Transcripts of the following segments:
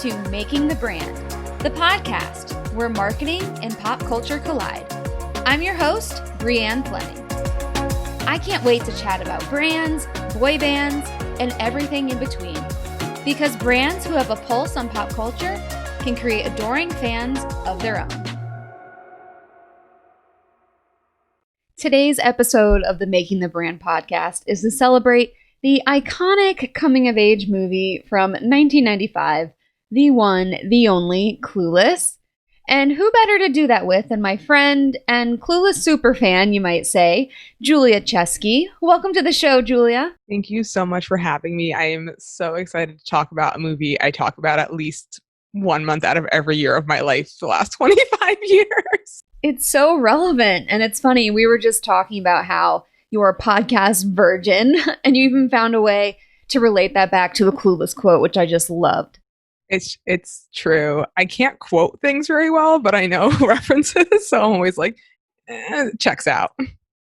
to Making the Brand, the podcast where marketing and pop culture collide. I'm your host, Brianne Fleming. I can't wait to chat about brands, boy bands, and everything in between. Because brands who have a pulse on pop culture can create adoring fans of their own. Today's episode of the Making the Brand podcast is to celebrate the iconic coming-of-age movie from 1995, the one, the only, Clueless. And who better to do that with than my friend and Clueless superfan, you might say, Julia Chesky. Welcome to the show, Julia. Thank you so much for having me. I am so excited to talk about a movie I talk about at least 1 month out of every year of my life the last 25 years. It's so relevant. And it's funny, we were just talking about how you're a podcast virgin, and you even found a way to relate that back to the Clueless quote, which I just loved. It's true. I can't quote things very well, but I know references, so I'm always like, it checks out.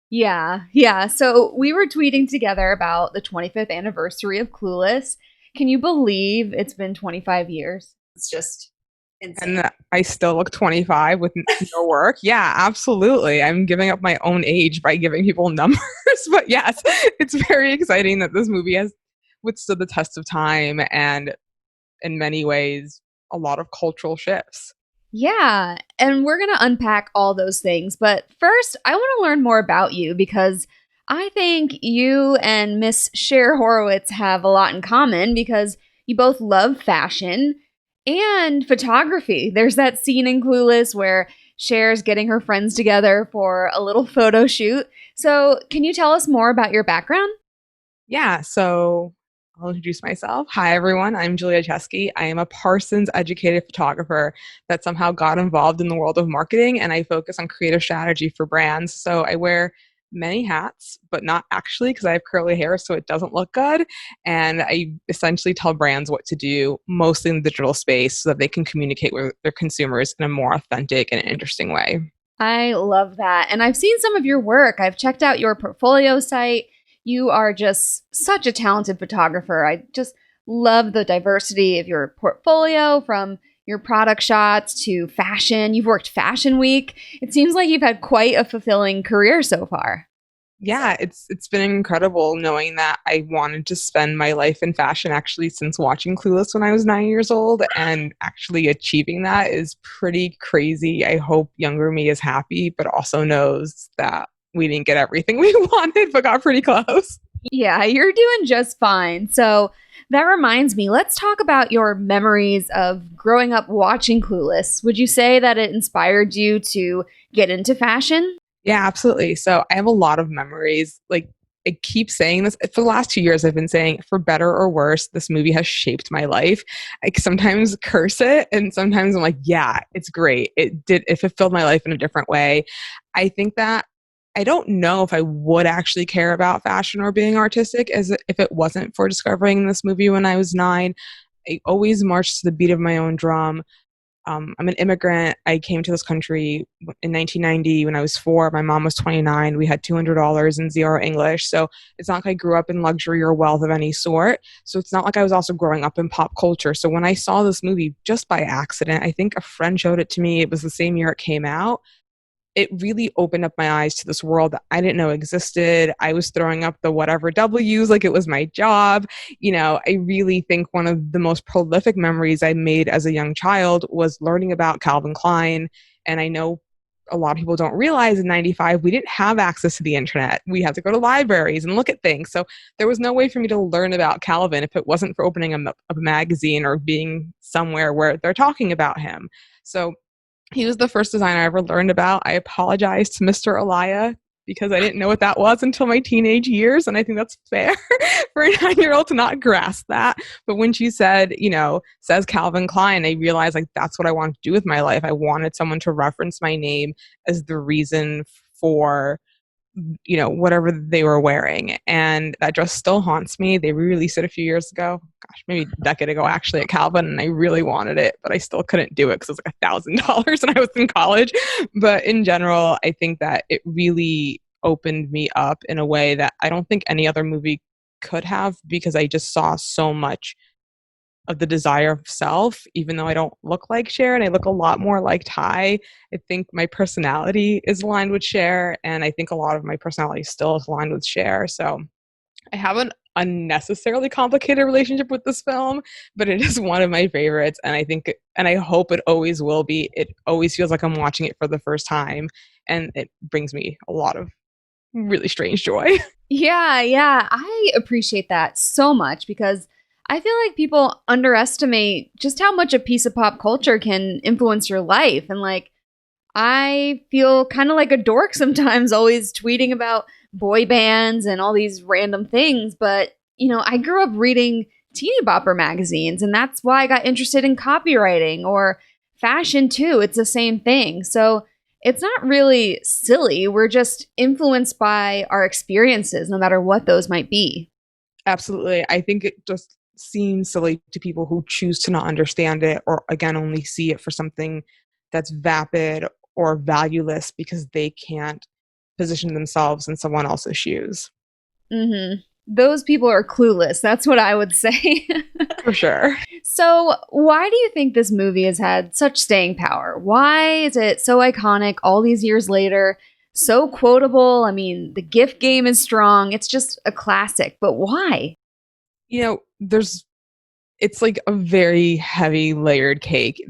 Yeah. So we were tweeting together about the 25th anniversary of Clueless. Can you believe it's been 25 years? It's just insane. And I still look 25 with no work. Yeah, absolutely. I'm giving up my own age by giving people numbers. But yes, it's very exciting that this movie has withstood the test of time and in many ways, a lot of cultural shifts. Yeah, and we're going to unpack all those things. But first, I want to learn more about you because I think you and Miss Cher Horowitz have a lot in common because you both love fashion and photography. There's that scene in Clueless where Cher's getting her friends together for a little photo shoot. So can you tell us more about your background? Yeah, so I'll introduce myself. Hi, everyone. I'm Julia Chesky. I am a Parsons educated photographer that somehow got involved in the world of marketing, and I focus on creative strategy for brands. So I wear many hats, but not actually because I have curly hair, so it doesn't look good. And I essentially tell brands what to do, mostly in the digital space, so that they can communicate with their consumers in a more authentic and interesting way. I love that. And I've seen some of your work. I've checked out your portfolio site. You are just such a talented photographer. I just love the diversity of your portfolio, from your product shots to fashion. You've worked Fashion Week. It seems like you've had quite a fulfilling career so far. Yeah, it's been incredible knowing that I wanted to spend my life in fashion actually since watching Clueless when I was 9 years old, and actually achieving that is pretty crazy. I hope younger me is happy, but also knows that we didn't get everything we wanted, but got pretty close. Yeah, you're doing just fine. So that reminds me, let's talk about your memories of growing up watching Clueless. Would you say that it inspired you to get into fashion? Yeah, absolutely. So I have a lot of memories. Like, I keep saying this for the last 2 years. I've been saying, for better or worse, this movie has shaped my life. I sometimes curse it, and sometimes I'm like, yeah, it's great. It fulfilled my life in a different way. I think that I don't know if I would actually care about fashion or being artistic as if it wasn't for discovering this movie when I was 9. I always marched to the beat of my own drum. I'm an immigrant. I came to this country in 1990 when I was 4. My mom was 29. We had $200 and zero English. So it's not like I grew up in luxury or wealth of any sort. So it's not like I was also growing up in pop culture. So when I saw this movie just by accident, I think a friend showed it to me. It was the same year it came out. It really opened up my eyes to this world that I didn't know existed. I was throwing up the whatever W's like it was my job. I really think one of the most prolific memories I made as a young child was learning about Calvin Klein. And I know a lot of people don't realize in 95, we didn't have access to the internet. We had to go to libraries and look at things. So there was no way for me to learn about Calvin if it wasn't for opening a magazine or being somewhere where they're talking about him. So he was the first designer I ever learned about. I apologize to Mr. Elia because I didn't know what that was until my teenage years. And I think that's fair for a 9-year-old to not grasp that. But when she said, says Calvin Klein, I realized that's what I wanted to do with my life. I wanted someone to reference my name as the reason for whatever they were wearing. And that dress still haunts me. They re-released it a few years ago. Gosh, maybe a decade ago actually at Calvin, and I really wanted it, but I still couldn't do it because it was like $1,000 and I was in college. But in general, I think that it really opened me up in a way that I don't think any other movie could have, because I just saw so much of the desire of self, even though I don't look like Cher and I look a lot more like Ty. I think my personality is aligned with Cher, and I think a lot of my personality still is aligned with Cher. So I have an unnecessarily complicated relationship with this film, but it is one of my favorites. And I think, and I hope it always will be. It always feels like I'm watching it for the first time, and it brings me a lot of really strange joy. Yeah, I appreciate that so much because I feel like people underestimate just how much a piece of pop culture can influence your life. And like, I feel kind of like a dork sometimes, always tweeting about boy bands and all these random things. But, I grew up reading teeny bopper magazines, and that's why I got interested in copywriting or fashion too. It's the same thing. So it's not really silly. We're just influenced by our experiences, no matter what those might be. Absolutely. I think it just seems silly to people who choose to not understand it, or again only see it for something that's vapid or valueless because they can't position themselves in someone else's shoes. Those people are clueless. That's what I would say. For sure. So, why do you think this movie has had such staying power? Why is it so iconic all these years later? So quotable. I mean, the gift game is strong. It's just a classic. But why? There's it's like a very heavy layered cake.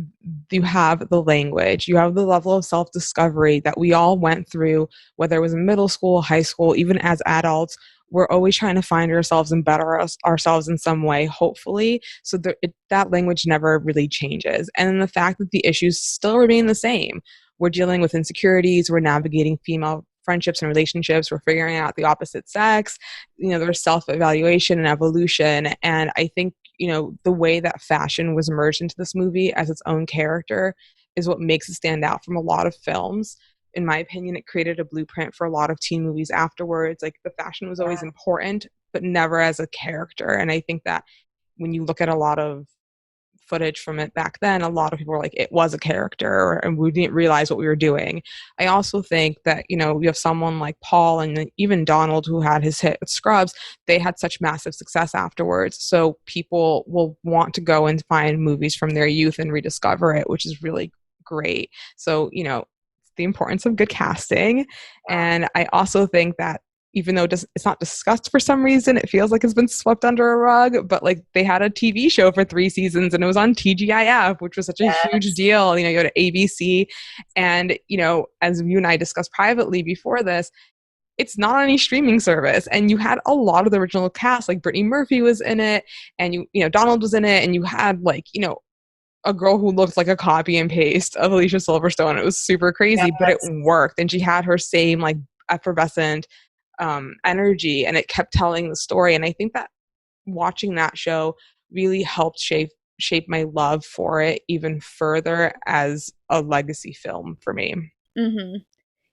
You have the language, you have the level of self-discovery that we all went through, whether it was in middle school, high school, even as adults. We're always trying to find ourselves and better ourselves in some way, hopefully. So that language never really changes. And then the fact that the issues still remain the same. We're dealing with insecurities, we're navigating female friendships and relationships, we're figuring out the opposite sex, there's self-evaluation and evolution. And I think the way that fashion was merged into this movie as its own character is what makes it stand out from a lot of films. In my opinion, it created a blueprint for a lot of teen movies afterwards. Like, the fashion was always important, but never as a character. And I think that when you look at a lot of footage from it back then, a lot of people were like, it was a character, and we didn't realize what we were doing. I also think that, you have someone like Paul and even Donald, who had his hit with Scrubs. They had such massive success afterwards. So people will want to go and find movies from their youth and rediscover it, which is really great. So, the importance of good casting. And I also think that even though it's not discussed for some reason, it feels like it's been swept under a rug. But like, they had a TV show for 3 seasons, and it was on TGIF, which was such a huge deal. You go to ABC, and as you and I discussed privately before this, it's not on any streaming service. And you had a lot of the original cast, like Brittany Murphy was in it, and Donald was in it, and you had a girl who looked like a copy and paste of Alicia Silverstone. It was super crazy, but it worked, and she had her same like effervescent energy, and it kept telling the story. And I think that watching that show really helped shape my love for it even further as a legacy film for me.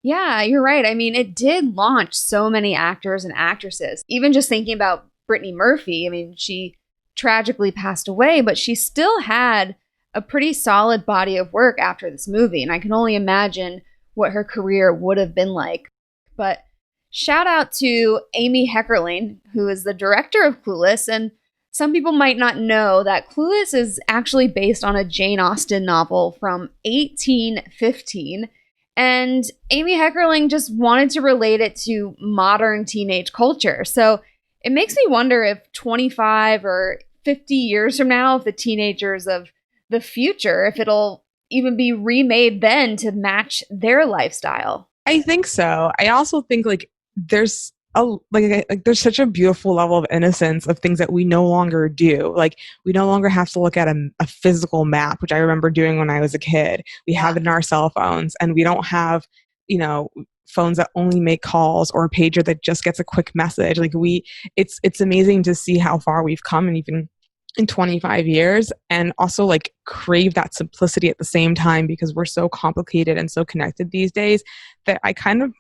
Yeah, you're right. I mean, it did launch so many actors and actresses. Even just thinking about Brittany Murphy, I mean, she tragically passed away, but she still had a pretty solid body of work after this movie. And I can only imagine what her career would have been like. But shout out to Amy Heckerling, who is the director of Clueless. And some people might not know that Clueless is actually based on a Jane Austen novel from 1815. And Amy Heckerling just wanted to relate it to modern teenage culture. So it makes me wonder if 25 or 50 years from now, if the teenagers of the future, if it'll even be remade then to match their lifestyle. I think so. I also think there's there's such a beautiful level of innocence of things that we no longer do. Like, we no longer have to look at a physical map, which I remember doing when I was a kid. We have it in our cell phones, and we don't have, phones that only make calls, or a pager that just gets a quick message. It's amazing to see how far we've come, and even in 25 years, and also crave that simplicity at the same time, because we're so complicated and so connected these days that I kind of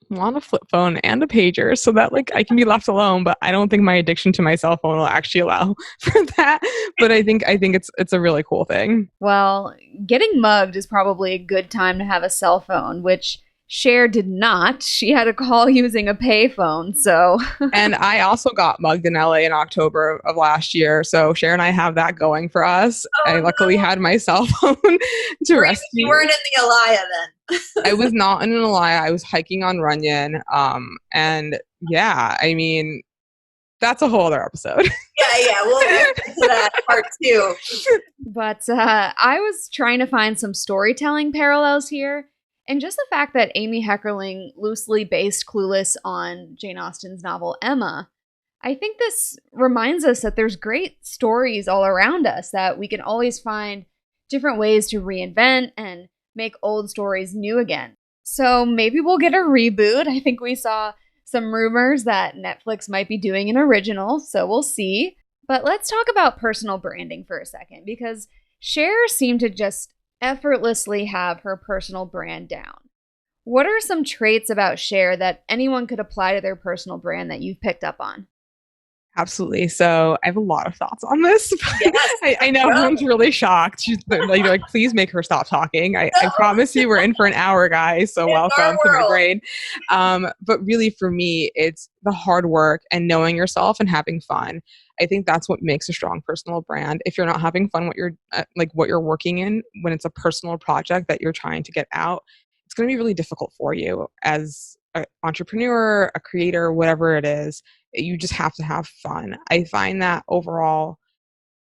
want a flip phone and a pager so that I can be left alone. But I don't think my addiction to my cell phone will actually allow for that. But I think it's a really cool thing. Well, getting mugged is probably a good time to have a cell phone, which Cher did not. She had to call using a payphone. So, And I also got mugged in LA in October of last year. So Cher and I have that going for us. Oh, I luckily no. had my cell phone to rescue. You weren't in the Alaya then. I was not in an Alaya. I was hiking on Runyon. And yeah, I mean, that's a whole other episode. Yeah, we'll get to that part too. but I was trying to find some storytelling parallels here. And just the fact that Amy Heckerling loosely based Clueless on Jane Austen's novel Emma, I think this reminds us that there's great stories all around us, that we can always find different ways to reinvent and make old stories new again. So maybe we'll get a reboot. I think we saw some rumors that Netflix might be doing an original, so we'll see. But let's talk about personal branding for a second, because Cher seemed to just effortlessly have her personal brand down. What are some traits about Cher that anyone could apply to their personal brand that you've picked up on? Absolutely. So I have a lot of thoughts on this. Yes. I know everyone's really shocked. She's like, please make her stop talking. I promise you, we're in for an hour, guys. So welcome to my brain. But really, for me, it's the hard work and knowing yourself and having fun. I think that's what makes a strong personal brand. If you're not having fun, what you're working in, when it's a personal project that you're trying to get out, it's going to be really difficult for you as an entrepreneur, a creator, whatever it is. You just have to have fun. I find that overall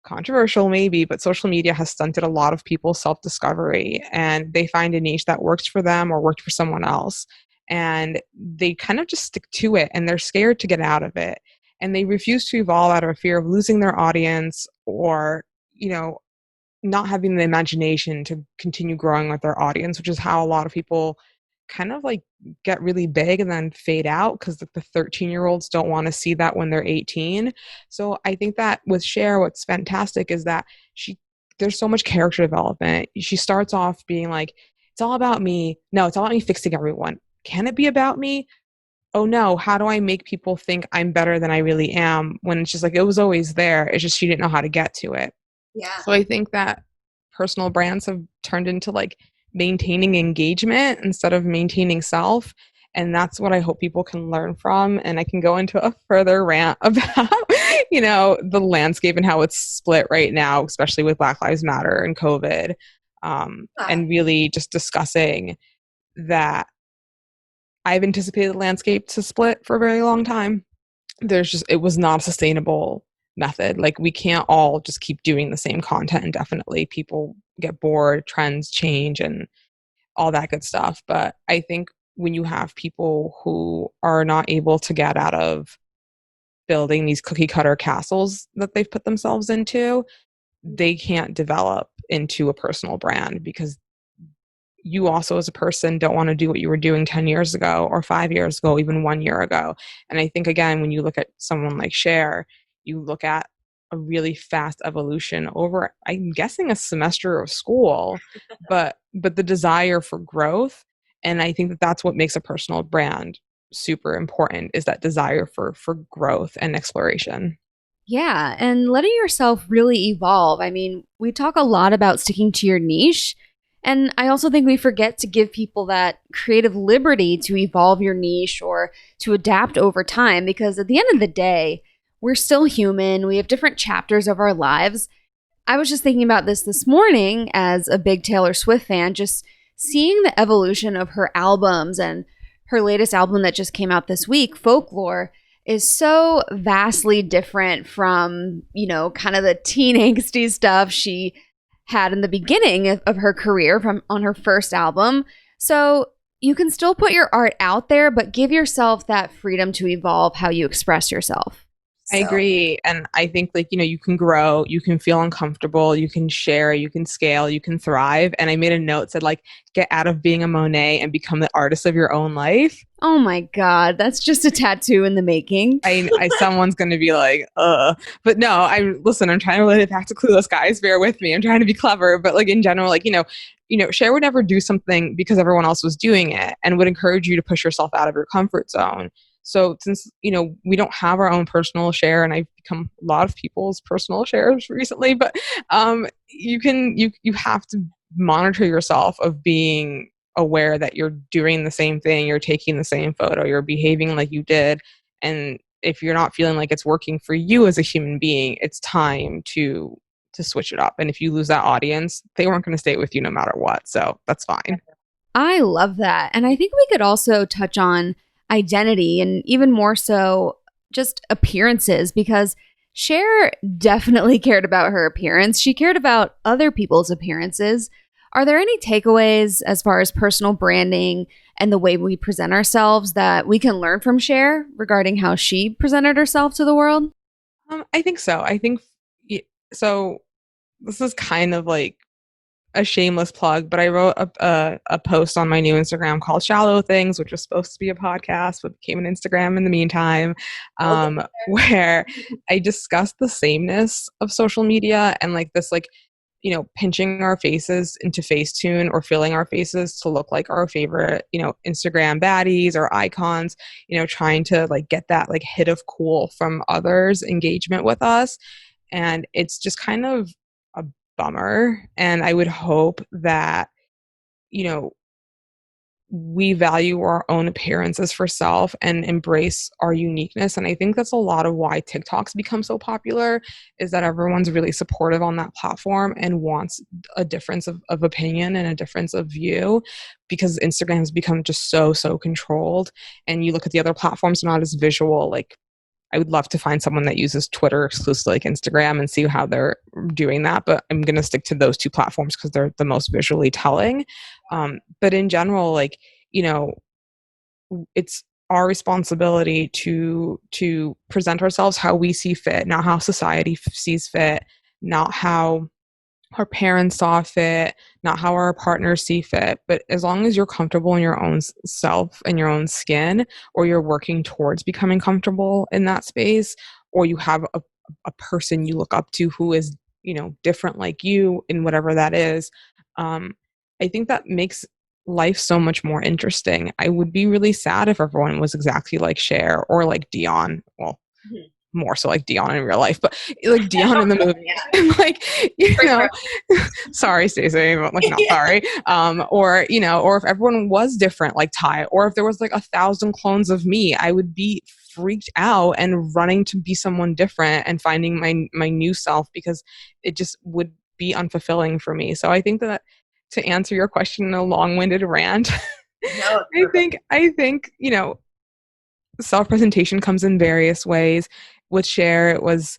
controversial maybe, but social media has stunted a lot of people's self-discovery, and they find a niche that works for them or worked for someone else, and they kind of just stick to it, and they're scared to get out of it, and they refuse to evolve out of a fear of losing their audience, or not having the imagination to continue growing with their audience, which is how a lot of people kind of like get really big and then fade out, because the 13-year-olds don't want to see that when they're 18. So I think that with Cher, what's fantastic is that there's so much character development. She starts off being like, it's all about me. No, it's all about me fixing everyone. Can it be about me? Oh no, how do I make people think I'm better than I really am, when it's just like, it was always there. It's just she didn't know how to get to it. Yeah. So I think that personal brands have turned into like maintaining engagement instead of maintaining self. And that's what I hope people can learn from. And I can go into a further rant about, the landscape and how it's split right now, especially with Black Lives Matter and COVID. And really just discussing that I've anticipated the landscape to split for a very long time. It was not a sustainable method. Like, we can't all just keep doing the same content indefinitely. People get bored, trends change, and all that good stuff. But I think when you have people who are not able to get out of building these cookie cutter castles that they've put themselves into, they can't develop into a personal brand, because you also as a person don't want to do what you were doing 10 years ago or 5 years ago, even 1 year ago. And I think, again, when you look at someone like Cher, you look at a really fast evolution over, I'm guessing, a semester of school, but the desire for growth. And I think that that's what makes a personal brand super important, is that desire for growth and exploration. Yeah, and letting yourself really evolve. I mean, we talk a lot about sticking to your niche, and I also think we forget to give people that creative liberty to evolve your niche or to adapt over time, because at the end of the day, we're still human. We have different chapters of our lives. I was just thinking about this morning as a big Taylor Swift fan, just seeing the evolution of her albums, and her latest album that just came out this week, Folklore, is so vastly different from, kind of the teen angsty stuff she had in the beginning of her career on her first album. So you can still put your art out there, but give yourself that freedom to evolve how you express yourself. I agree. And I think, you can grow, you can feel uncomfortable, you can share, you can scale, you can thrive. And I made a note said, get out of being a Monet and become the artist of your own life. Oh my God, that's just a tattoo in the making. I someone's going to be like, but no, I'm trying to relate it back to Clueless, guys. Bear with me. I'm trying to be clever. But in general, Cher would never do something because everyone else was doing it, and would encourage you to push yourself out of your comfort zone. So since, we don't have our own personal Cher, and I've become a lot of people's personal Chers recently, but you have to monitor yourself of being aware that you're doing the same thing, you're taking the same photo, you're behaving like you did. And if you're not feeling like it's working for you as a human being, it's time to switch it up. And if you lose that audience, they weren't going to stay with you no matter what. So that's fine. I love that. And I think we could also touch on identity and even more so just appearances, because Cher definitely cared about her appearance. She cared about other people's appearances. Are there any takeaways as far as personal branding and the way we present ourselves that we can learn from Cher regarding how she presented herself to the world? I think so. I think so. This is kind of like a shameless plug, but I wrote a post on my new Instagram called Shallow Things, which was supposed to be a podcast, but became an Instagram in the meantime, where I discussed the sameness of social media and like this, like, you know, pinching our faces into Facetune or filling our faces to look like our favorite, you know, Instagram baddies or icons, you know, trying to like get that like hit of cool from others' engagement with us. And it's just kind of a bummer. And I would hope that, you know, we value our own appearances for self and embrace our uniqueness. And I think that's a lot of why TikTok's become so popular, is that everyone's really supportive on that platform and wants a difference of opinion and a difference of view, because Instagram has become just so controlled. And you look at the other platforms, not as visual. Like, I would love to find someone that uses Twitter exclusively like Instagram and see how they're doing that. But I'm going to stick to those two platforms because they're the most visually telling. But in general, like, you know, it's our responsibility to present ourselves how we see fit, not how society sees fit, not how our parents saw fit, not how our partners see fit. But as long as you're comfortable in your own self and your own skin, or you're working towards becoming comfortable in that space, or you have a person you look up to who is, you know, different like you in whatever that is, I think that makes life so much more interesting. I would be really sad if everyone was exactly like Cher or like Dion. Well, more so like Dion in real life, but like Dion in the movie. And like, you know, sorry, Stacey, but like, not sorry. Or, you know, or if everyone was different like Ty, or if there was like 1,000 clones of me, I would be freaked out and running to be someone different and finding my new self, because it just would be unfulfilling for me. So I think that, to answer your question in a long-winded rant, No, I think, you know, self-presentation comes in various ways. With Cher, it was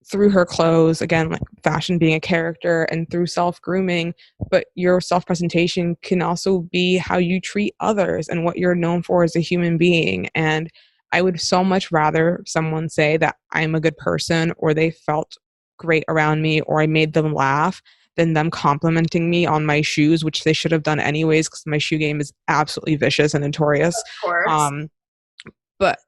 through her clothes, again, like fashion being a character, and through self-grooming. But your self-presentation can also be how you treat others and what you're known for as a human being. And I would so much rather someone say that I'm a good person, or they felt great around me, or I made them laugh, than them complimenting me on my shoes, which they should have done anyways, because my shoe game is absolutely vicious and notorious. of course. But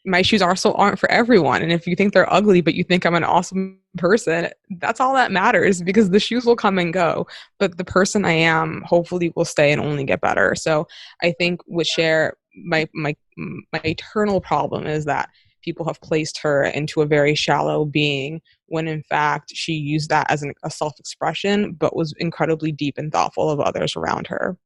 my shoes also aren't for everyone. And if you think they're ugly, but you think I'm an awesome person, that's all that matters, because the shoes will come and go. But the person I am hopefully will stay and only get better. So I think with Cher, my eternal problem is that people have placed her into a very shallow being, when in fact she used that as a self-expression, but was incredibly deep and thoughtful of others around her.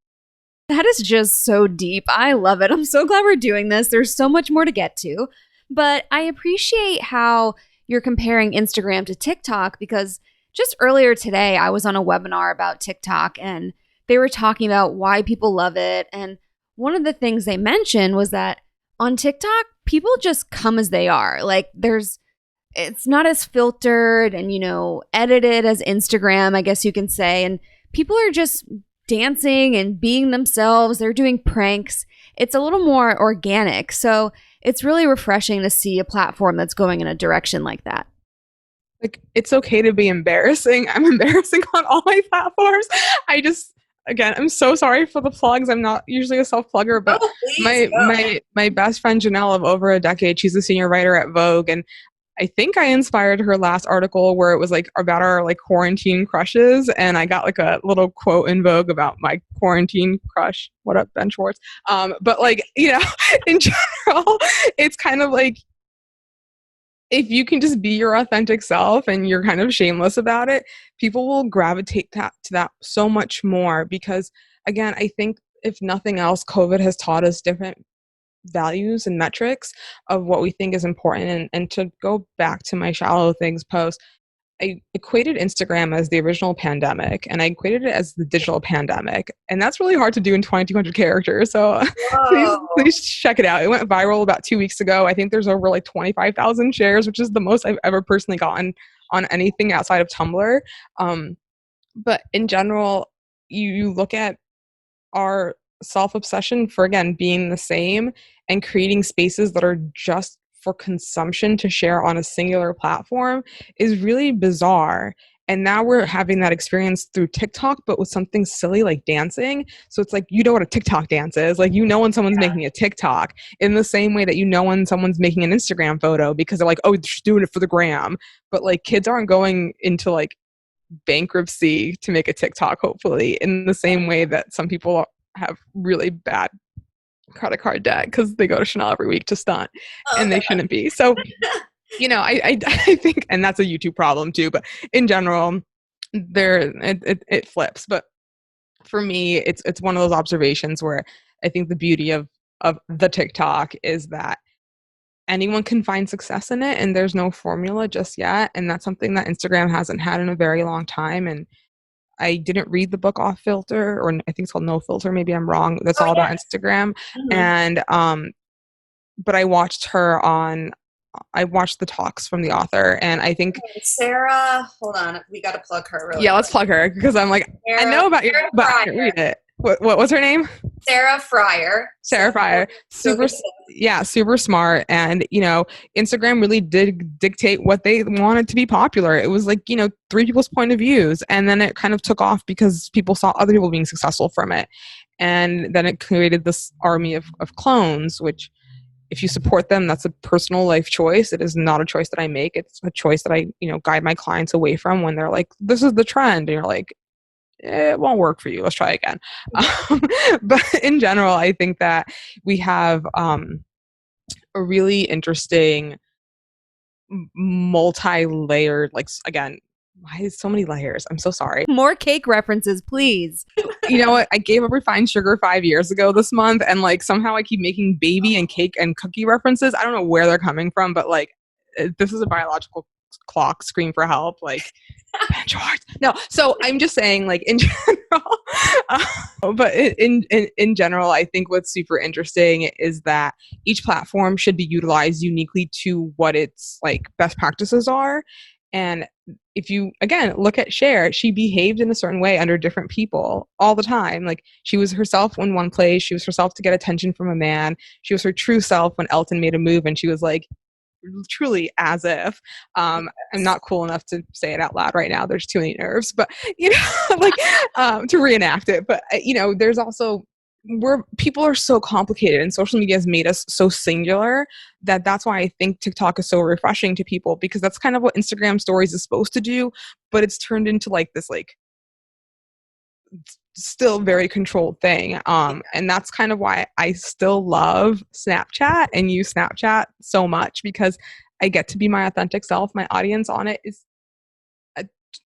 That is just so deep. I love it. I'm so glad we're doing this. There's so much more to get to. But I appreciate how you're comparing Instagram to TikTok, because just earlier today, I was on a webinar about TikTok and they were talking about why people love it. And one of the things they mentioned was that on TikTok, people just come as they are. Like, it's not as filtered and, you know, edited as Instagram, I guess you can say. And people are just dancing and being themselves. They're doing pranks. It's a little more organic. So it's really refreshing to see a platform that's going in a direction like that. Like, it's okay to be embarrassing. I'm embarrassing on all my platforms. Again, I'm so sorry for the plugs. I'm not usually a self-plugger, but my best friend Janelle of over a decade, she's a senior writer at Vogue, and I think I inspired her last article where it was like about our like quarantine crushes, and I got like a little quote in Vogue about my quarantine crush. What up, Ben Schwartz? But like, you know, in general, it's kind of like if you can just be your authentic self and you're kind of shameless about it, people will gravitate to that so much more because, again, I think if nothing else, COVID has taught us different values and metrics of what we think is important. And to go back to my shallow things post, I equated Instagram as the original pandemic and I equated it as the digital pandemic. And that's really hard to do in 2,200 characters. So please check it out. It went viral about 2 weeks ago. I think there's over like 25,000 shares, which is the most I've ever personally gotten on anything outside of Tumblr. But in general, you look at our self-obsession for, again, being the same and creating spaces that are just for consumption to share on a singular platform is really bizarre. And now we're having that experience through TikTok, but with something silly like dancing. So it's like, you know what a TikTok dance is. Like, you know when someone's making a TikTok in the same way that you know when someone's making an Instagram photo because they're like, oh, she's doing it for the gram. But like, kids aren't going into like bankruptcy to make a TikTok, hopefully, in the same way that some people have really bad credit card debt because they go to Chanel every week to stunt and they shouldn't be. So, I think, and that's a YouTube problem too, but in general, it flips. But for me, it's one of those observations where I think the beauty of the TikTok is that anyone can find success in it and there's no formula just yet. And that's something that Instagram hasn't had in a very long time. And I didn't read the book Off Filter, or I think it's called No Filter. Maybe I'm wrong. That's all about Instagram. Mm-hmm. And, but I watched the talks from the author, and I think Sarah, hold on. We got to plug her. Really let's plug her because I'm like, Sarah, I know about you, but I can't read it. What was her name? Sarah Fryer. Super smart. And, Instagram really did dictate what they wanted to be popular. It was like, three people's point of views. And then it kind of took off because people saw other people being successful from it. And then it created this army of clones, which if you support them, that's a personal life choice. It is not a choice that I make. It's a choice that I, guide my clients away from when they're like, this is the trend. And you're like, it won't work for you. Let's try again. But in general, I think that we have a really interesting multi-layered, like, again, why is so many layers? I'm so sorry. More cake references, please. You know what? I gave up refined sugar 5 years ago this month, and like somehow I keep making baby and cake and cookie references. I don't know where they're coming from, but like this is a biological clock. Scream for help. Like, George. No, so I'm just saying, like, in general, but in general, I think what's super interesting is that each platform should be utilized uniquely to what its like best practices are. And if you, again, look at Cher, she behaved in a certain way under different people all the time. Like, she was herself in one place. She was herself to get attention from a man. She was her true self when Elton made a move, and she was like, truly as if. I'm not cool enough to say it out loud right now. There's too many nerves, but like to reenact it. But there's also where people are so complicated, and social media has made us so singular that's why I think TikTok is so refreshing to people, because that's kind of what Instagram stories is supposed to do, but it's turned into like this like still very controlled thing. And that's kind of why I still love Snapchat and use Snapchat so much, because I get to be my authentic self. My audience on it is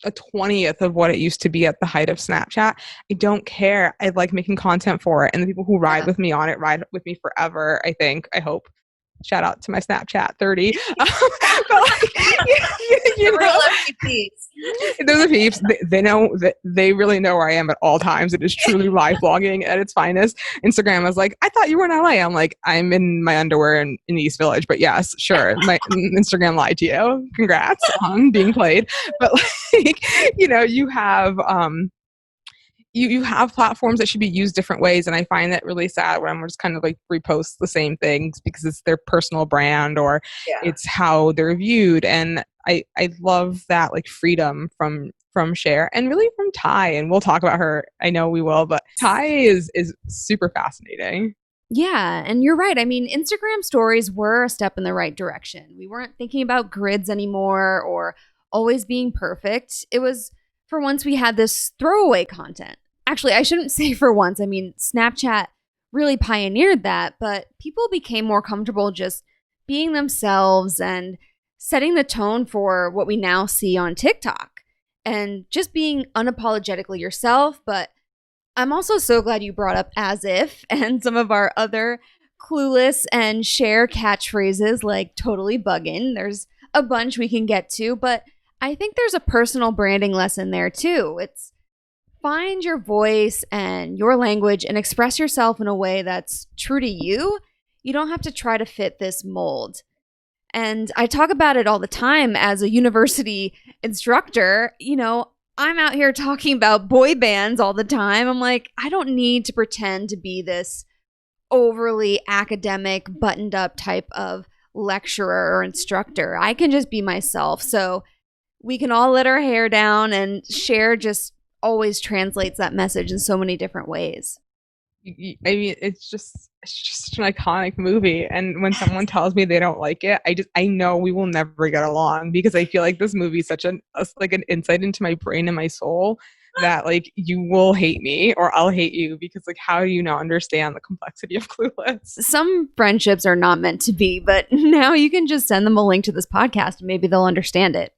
a 20th of what it used to be at the height of Snapchat. I don't care. I like making content for it. And the people who ride with me on it ride with me forever, I hope. Shout out to my Snapchat 30. But like, those are peeps. They know that they really know where I am at all times. It is truly live blogging at its finest. Instagram is like, I thought you were in LA. I'm like, I'm in my underwear in the East Village. But yes, sure. My Instagram lied to you. Congrats on being played. But like, you have you have platforms that should be used different ways, and I find that really sad when I'm just kind of like repost the same things because it's their personal brand or it's how they're viewed. And I love that like freedom from Cher and really from Ty, and we'll talk about her. I know we will, but Ty is super fascinating. Yeah, and you're right. I mean, Instagram stories were a step in the right direction. We weren't thinking about grids anymore or always being perfect. It was, for once, we had this throwaway content. Actually, I shouldn't say for once. I mean, Snapchat really pioneered that, but people became more comfortable just being themselves and setting the tone for what we now see on TikTok and just being unapologetically yourself. But I'm also so glad you brought up as if and some of our other Clueless and Cher catchphrases like totally buggin'. There's a bunch we can get to, but I think there's a personal branding lesson there too. It's find your voice and your language and express yourself in a way that's true to you. You don't have to try to fit this mold. And I talk about it all the time as a university instructor. I'm out here talking about boy bands all the time. I'm like, I don't need to pretend to be this overly academic, buttoned up type of lecturer or instructor. I can just be myself. So we can all let our hair down, and Cher just always translates that message in so many different ways. I mean, it's just such an iconic movie, and when someone tells me they don't like it, I know we will never get along, because I feel like this movie is such an insight into my brain and my soul that like you will hate me or I'll hate you, because like how do you not understand the complexity of Clueless? Some friendships are not meant to be, but now you can just send them a link to this podcast and maybe they'll understand it.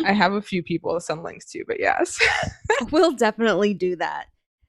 I have a few people to send links to, but yes. We'll definitely do that.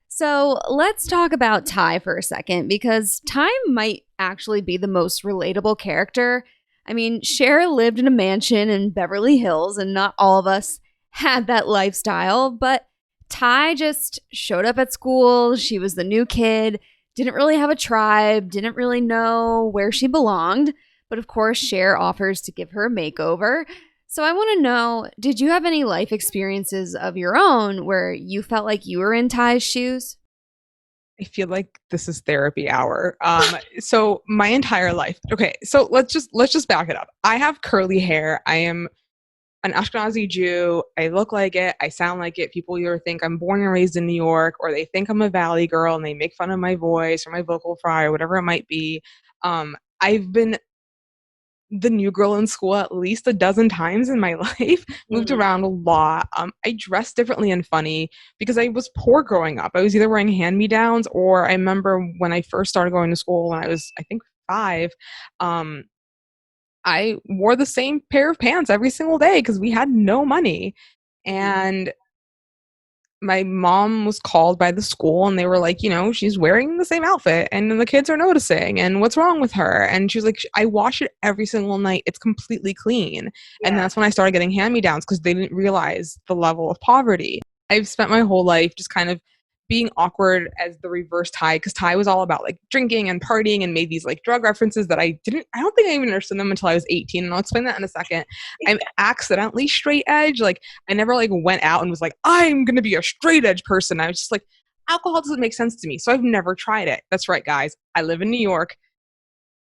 So let's talk about Ty for a second, because Ty might actually be the most relatable character. I mean, Cher lived in a mansion in Beverly Hills, and not all of us had that lifestyle, but Ty just showed up at school. She was the new kid, didn't really have a tribe, didn't really know where she belonged. But of course, Cher offers to give her a makeover. So I want to know, did you have any life experiences of your own where you felt like you were in Ty's shoes? I feel like this is therapy hour. So my entire life. Okay, so let's just back it up. I have curly hair. I am an Ashkenazi Jew. I look like it. I sound like it. People either think I'm born and raised in New York, or they think I'm a Valley girl and they make fun of my voice or my vocal fry or whatever it might be. I've been the new girl in school at least a dozen times in my life, moved around a lot. I dressed differently and funny because I was poor growing up. I was either wearing hand-me-downs, or I remember when I first started going to school when I was, I think, 5, I wore the same pair of pants every single day because we had no money. And my mom was called by the school and they were like, she's wearing the same outfit and the kids are noticing, and what's wrong with her? And she's like, I wash it every single night. It's completely clean. Yeah. And that's when I started getting hand-me-downs, because they didn't realize the level of poverty. I've spent my whole life just kind of being awkward as the reverse Ty, because Ty was all about like drinking and partying and made these like drug references that I don't think I even understood them until I was 18. And I'll explain that in a second. I'm accidentally straight edge. Like I never like went out and was like, I'm going to be a straight edge person. I was just like, alcohol doesn't make sense to me. So I've never tried it. That's right, guys. I live in New York.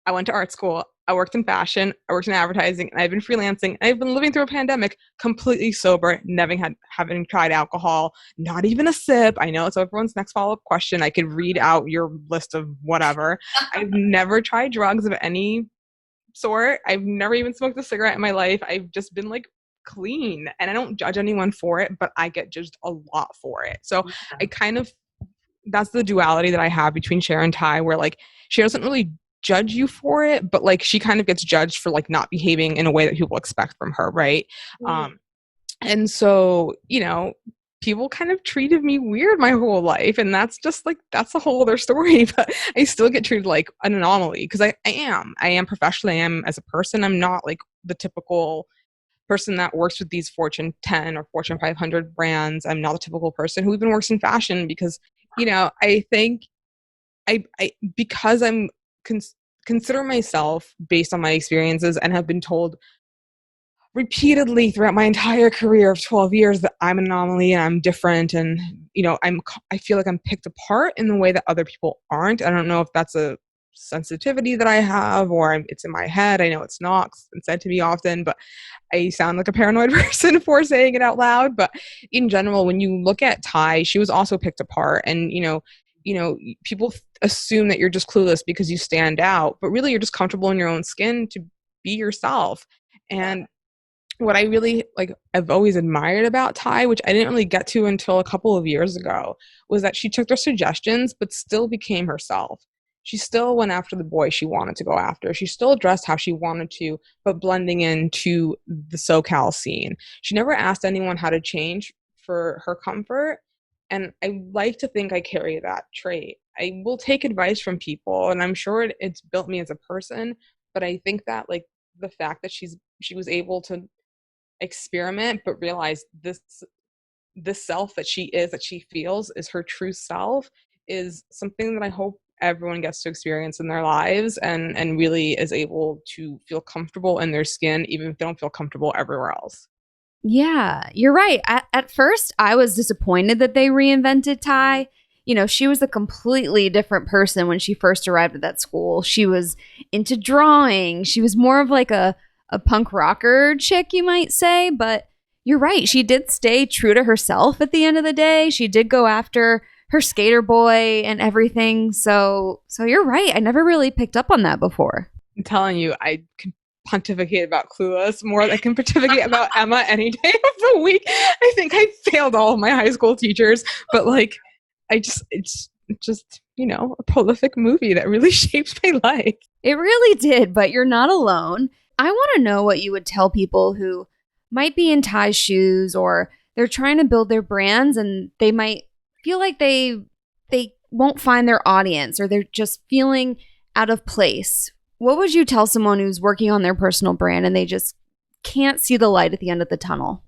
I went to art school. I worked in fashion. I worked in advertising. And I've been freelancing. I've been living through a pandemic completely sober, having tried alcohol, not even a sip. I know it's everyone's next follow-up question. I could read out your list of whatever. I've never tried drugs of any sort. I've never even smoked a cigarette in my life. I've just been like clean, and I don't judge anyone for it, but I get judged a lot for it. So I kind of, that's the duality that I have between Cher and Ty, where like Cher doesn't really judge you for it, but like she kind of gets judged for like not behaving in a way that people expect from her, right? And so people kind of treated me weird my whole life, and that's a whole other story. But I still get treated like an anomaly, because I am professionally, I am as a person. I'm not like the typical person that works with these Fortune 10 or Fortune 500 brands. I'm not the typical person who even works in fashion, because I think I because I'm consider myself, based on my experiences, and have been told repeatedly throughout my entire career of 12 years that I'm an anomaly and I'm different, and I feel like I'm picked apart in the way that other people aren't. I don't know if that's a sensitivity that I have, or it's in my head. I know it's not, it's been said to me often, but I sound like a paranoid person for saying it out loud. But in general, when you look at Ty, she was also picked apart, and people assume that you're just clueless because you stand out, but really you're just comfortable in your own skin to be yourself. And what I really I've always admired about Ty, which I didn't really get to until a couple of years ago, was that she took their suggestions but still became herself. she still went after the boy she wanted to go after. She still dressed how she wanted to, but blending into the SoCal scene. She never asked anyone how to change for her comfort. And I like to think I carry that trait. I will take advice from people, and I'm sure it's built me as a person. But I think that like the fact that she was able to experiment, but realize this self that she is, that she feels is her true self, is something that I hope everyone gets to experience in their lives, and really is able to feel comfortable in their skin, even if they don't feel comfortable everywhere else. Yeah, you're right. At first, I was disappointed that they reinvented Ty. You know, she was a completely different person when she first arrived at that school. She was into drawing. She was more of like a punk rocker chick, you might say. But you're right. She did stay true to herself at the end of the day. She did go after her skater boy and everything. So you're right. I never really picked up on that before. I'm telling you, I can pontificate about Clueless more than I can pontificate about Emma any day of the week. I think I failed all of my high school teachers, but like, it's just, you know, a prolific movie that really shaped my life. It really did, but you're not alone. I want to know what you would tell people who might be in Ty's shoes, or they're trying to build their brands and they might feel like they won't find their audience, or they're just feeling out of place. What would you tell someone who's working on their personal brand and they just can't see the light at the end of the tunnel?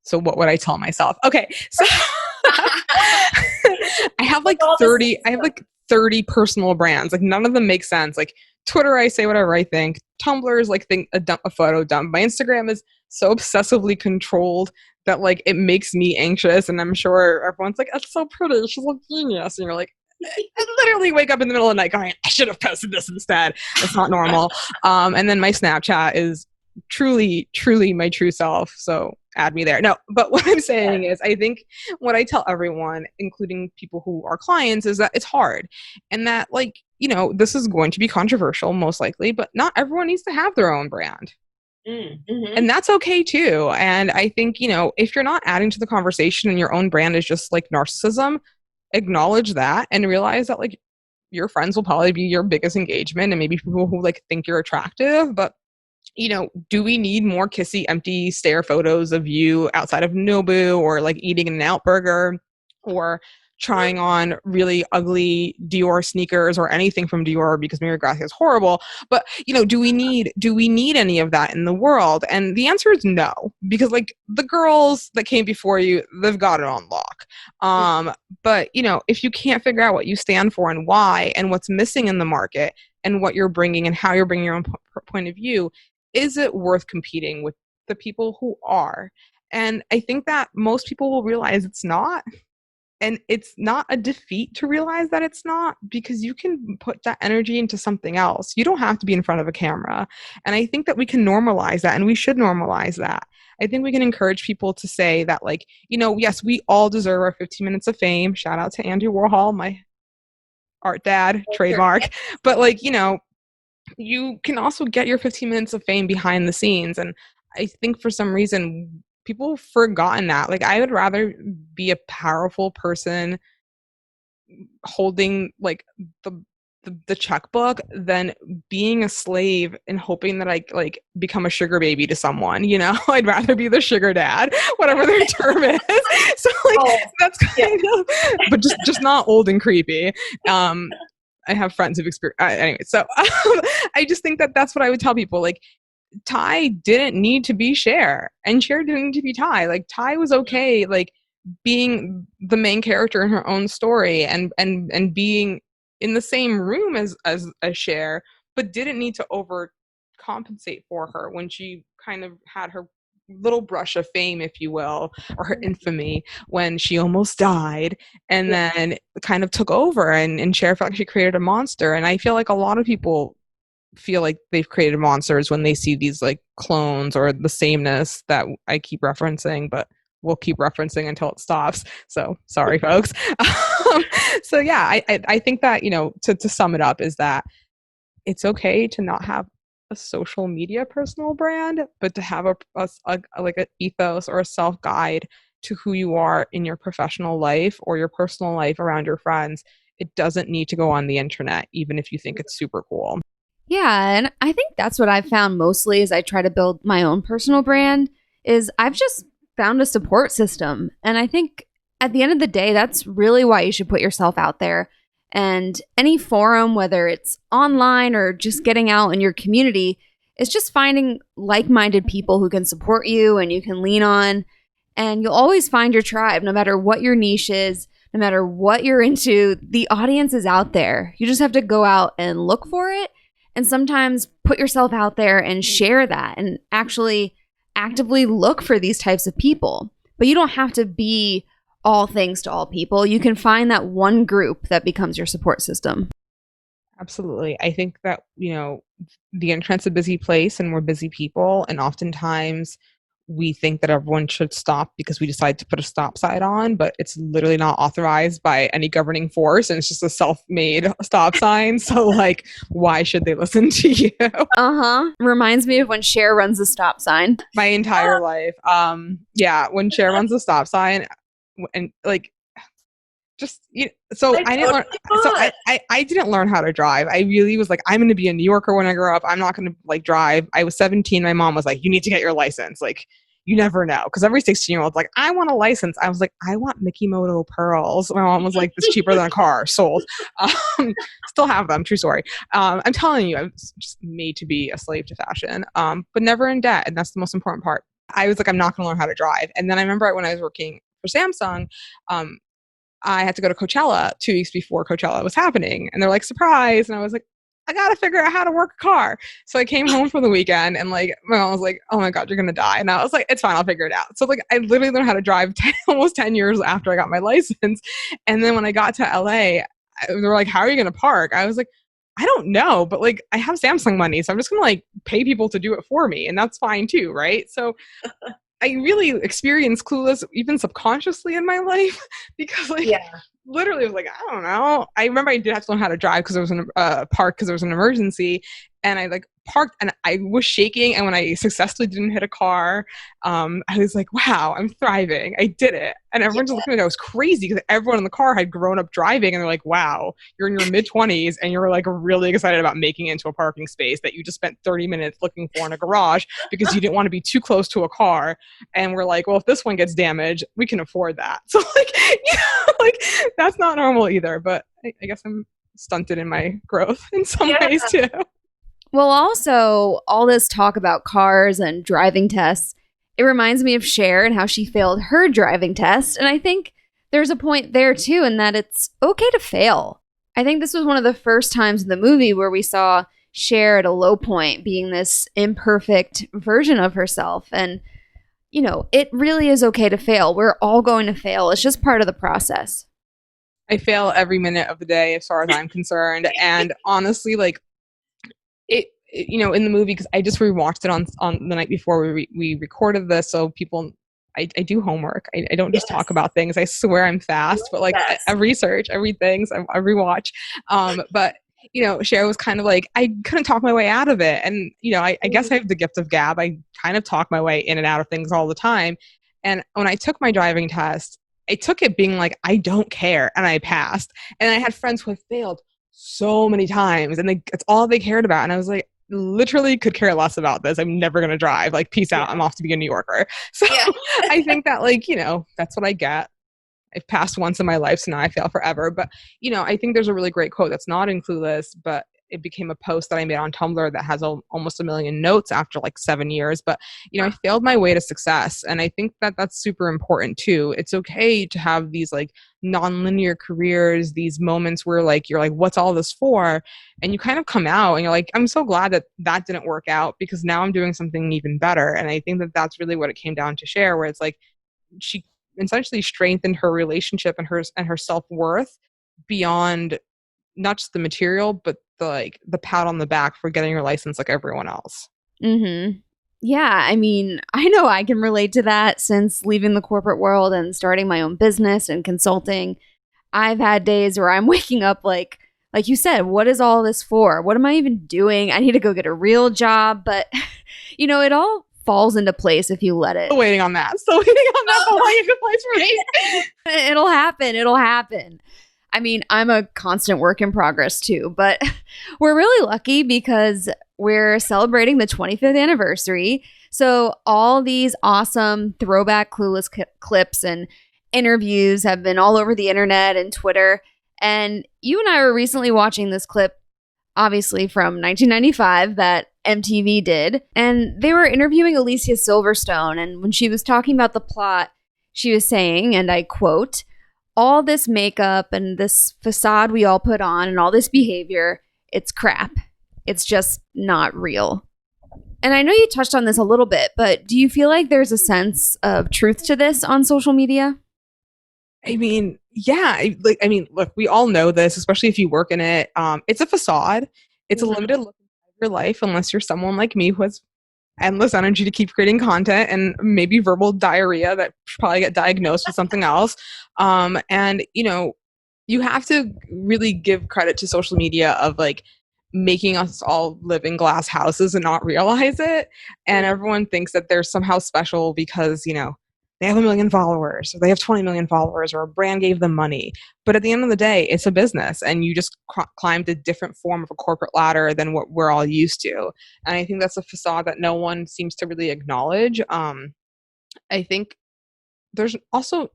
So what would I tell myself? Okay, so I have like 30 personal brands. Like none of them make sense. Like Twitter, I say whatever I think. Tumblr is like a photo dump. My Instagram is so obsessively controlled that like it makes me anxious, and I'm sure everyone's like, "That's so pretty. She's a genius," and you're like, I literally wake up in the middle of the night going, I should have posted this instead. It's not normal. And then my Snapchat is truly my true self. So add me there. No, but what I'm saying is I think what I tell everyone, including people who are clients, is that it's hard. And that like, you know, this is going to be controversial most likely, but not everyone needs to have their own brand. Mm-hmm. And that's okay too. And I think, you know, if you're not adding to the conversation and your own brand is just like narcissism, acknowledge that and realize that like your friends will probably be your biggest engagement, and maybe people who like think you're attractive. But you know, do we need more kissy empty stare photos of you outside of Nobu, or like eating an out burger, or trying on really ugly Dior sneakers or anything from Dior because Mary Gracia is horrible? But you know, do we need any of that in the world? And the answer is no, because like the girls that came before you, they've got it on lock. But you know, if you can't figure out what you stand for and why, and what's missing in the market, and what you're bringing and how you're bringing your own point of view, is it worth competing with the people who are? And I think that most people will realize it's not. And it's not a defeat to realize that it's not, because you can put that energy into something else. You don't have to be in front of a camera. And I think that we can normalize that, and we should normalize that. I think we can encourage people to say that, like, you know, yes, we all deserve our 15 minutes of fame. Shout out to Andy Warhol, my art dad, trademark. But like, you know, you can also get your 15 minutes of fame behind the scenes. And I think for some reason, people have forgotten that. Like, I would rather be a powerful person holding like the checkbook than being a slave and hoping that I like become a sugar baby to someone, you know. I'd rather be the sugar dad, whatever their term is. So like that's kind of, but just not old and creepy. I have friends who've experienced anyway. So I just think that that's what I would tell people. Like, Ty didn't need to be Cher, and Cher didn't need to be Ty. Like, Ty was okay, like being the main character in her own story, and being in the same room as Cher, but didn't need to overcompensate for her when she kind of had her little brush of fame, if you will, or her infamy, when she almost died, and then kind of took over, and Cher felt like she created a monster. And I feel like a lot of people feel like they've created monsters when they see these like clones or the sameness that I keep referencing, but we'll keep referencing until it stops. So sorry, folks. So yeah, I think that, you know, to sum it up, is that it's okay to not have a social media personal brand, but to have a like an ethos or a self-guide to who you are in your professional life or your personal life around your friends it doesn't need to go on the internet, even if you think it's super cool. Yeah, and I think that's what I've found mostly as I try to build my own personal brand is I've just found a support system. And I think at the end of the day, that's really why you should put yourself out there. And any forum, whether it's online or just getting out in your community, it's just finding like-minded people who can support you and you can lean on. And you'll always find your tribe, no matter what your niche is, no matter what you're into. The audience is out there. You just have to go out and look for it. And sometimes put yourself out there and share that and actually actively look for these types of people. But you don't have to be all things to all people. You can find that one group that becomes your support system. Absolutely. I think that, the internet's a busy place and we're busy people. And oftentimes we think that everyone should stop because we decide to put a stop sign on, but it's literally not authorized by any governing force. And it's just a self-made stop sign. So like, why should they listen to you? Reminds me of when Cher runs a stop sign. My entire life. When Cher runs a stop sign and like, I didn't learn. So I didn't learn how to drive. I really was like, I'm going to be a New Yorker when I grow up. I'm not going to like drive. I was 17. My mom was like, you need to get your license. Like, you never know. Because every 16-year-old's like, I want a license. I was like, I want Mikimoto pearls. My mom was like, this is cheaper than a car. Sold. Still have them. True story. I'm telling you, I was just made to be a slave to fashion, but never in debt. And that's the most important part. I was like, I'm not going to learn how to drive. And then I remember when I was working for Samsung, I had to go to Coachella 2 weeks before Coachella was happening. And they're like, surprise. And I was like, I got to figure out how to work a car. So I came home for the weekend and like, my mom was like, oh my God, you're going to die. And I was like, it's fine. I'll figure it out. So like, I literally learned how to drive almost 10 years after I got my license. And then when I got to LA, they were like, how are you going to park? I was like, I don't know, but like, I have Samsung money. So I'm just going to like pay people to do it for me. And that's fine too. Right. So I really experienced Clueless even subconsciously in my life because literally I was like, I don't know. I remember I did have to learn how to drive because there was a park because there was an emergency, and I like parked and I was shaking. And when I successfully didn't hit a car, I was like, wow, I'm thriving. I did it. And everyone just looked at me like I was crazy because everyone in the car had grown up driving, and they're like, wow, you're in your mid-20s and you're like really excited about making it into a parking space that you just spent 30 minutes looking for in a garage because you didn't want to be too close to a car. And we're like, well, if this one gets damaged, we can afford that. So like, like that's not normal either. But I guess I'm stunted in my growth in some ways too. Well, also, all this talk about cars and driving tests, it reminds me of Cher and how she failed her driving test. And I think there's a point there, too, in that it's okay to fail. I think this was one of the first times in the movie where we saw Cher at a low point, being this imperfect version of herself. And, it really is okay to fail. We're all going to fail. It's just part of the process. I fail every minute of the day as far as I'm concerned. And honestly, like, it in the movie, because I just rewatched it on the night before we recorded this, so people, I do homework. I don't just talk about things. I swear I'm fast, but like I research, I read things, I rewatch. But Cher was kind of like, I couldn't talk my way out of it, and I guess I have the gift of gab. I kind of talk my way in and out of things all the time. And when I took my driving test, I took it being like, I don't care, and I passed. And I had friends who have failed so many times, and it's all they cared about. And I was like, literally could care less about this. I'm never going to drive. Like, peace out. I'm off to be a New Yorker. So I think that like, that's what I get. I've passed once in my life, so now I fail forever. But, I think there's a really great quote that's not in Clueless, but it became a post that I made on Tumblr that has almost 1 million notes after like 7 years. But, I failed my way to success. And I think that that's super important too. It's okay to have these like nonlinear careers, these moments where like, you're like, what's all this for? And you kind of come out and you're like, I'm so glad that didn't work out because now I'm doing something even better. And I think that that's really what it came down to Cher, where it's like, she essentially strengthened her relationship and her self-worth beyond not just the material, but the pat on the back for getting your license like everyone else. Mm-hmm. Yeah, I mean, I know I can relate to that since leaving the corporate world and starting my own business and consulting. I've had days where I'm waking up like you said, what is all this for? What am I even doing? I need to go get a real job. But, it all falls into place if you let it. Still waiting on that. Falling into place for me. It'll happen. I mean, I'm a constant work in progress too, but we're really lucky because we're celebrating the 25th anniversary. So all these awesome throwback Clueless clips and interviews have been all over the internet and Twitter. And you and I were recently watching this clip, obviously from 1995, that MTV did. And they were interviewing Alicia Silverstone. And when she was talking about the plot, she was saying, and I quote, all this makeup and this facade we all put on and all this behavior, it's crap. It's just not real. And I know you touched on this a little bit, but do you feel like there's a sense of truth to this on social media? I mean, yeah. Look, we all know this, especially if you work in it. It's a facade. It's a limited look of your life, unless you're someone like me who has endless energy to keep creating content and maybe verbal diarrhea that should probably get diagnosed with something else. And you have to really give credit to social media of like making us all live in glass houses and not realize it. And everyone thinks that they're somehow special because, they have 1 million followers or they have 20 million followers or a brand gave them money. But at the end of the day, it's a business and you just climbed a different form of a corporate ladder than what we're all used to. And I think that's a facade that no one seems to really acknowledge. I think there's also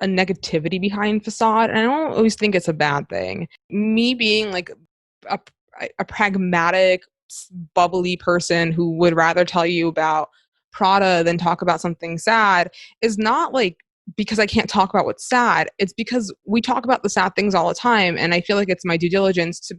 a negativity behind facade, and I don't always think it's a bad thing. Me being like a pragmatic, bubbly person who would rather tell you about Prada than talk about something sad is not like because I can't talk about what's sad. It's because we talk about the sad things all the time, and I feel like it's my due diligence to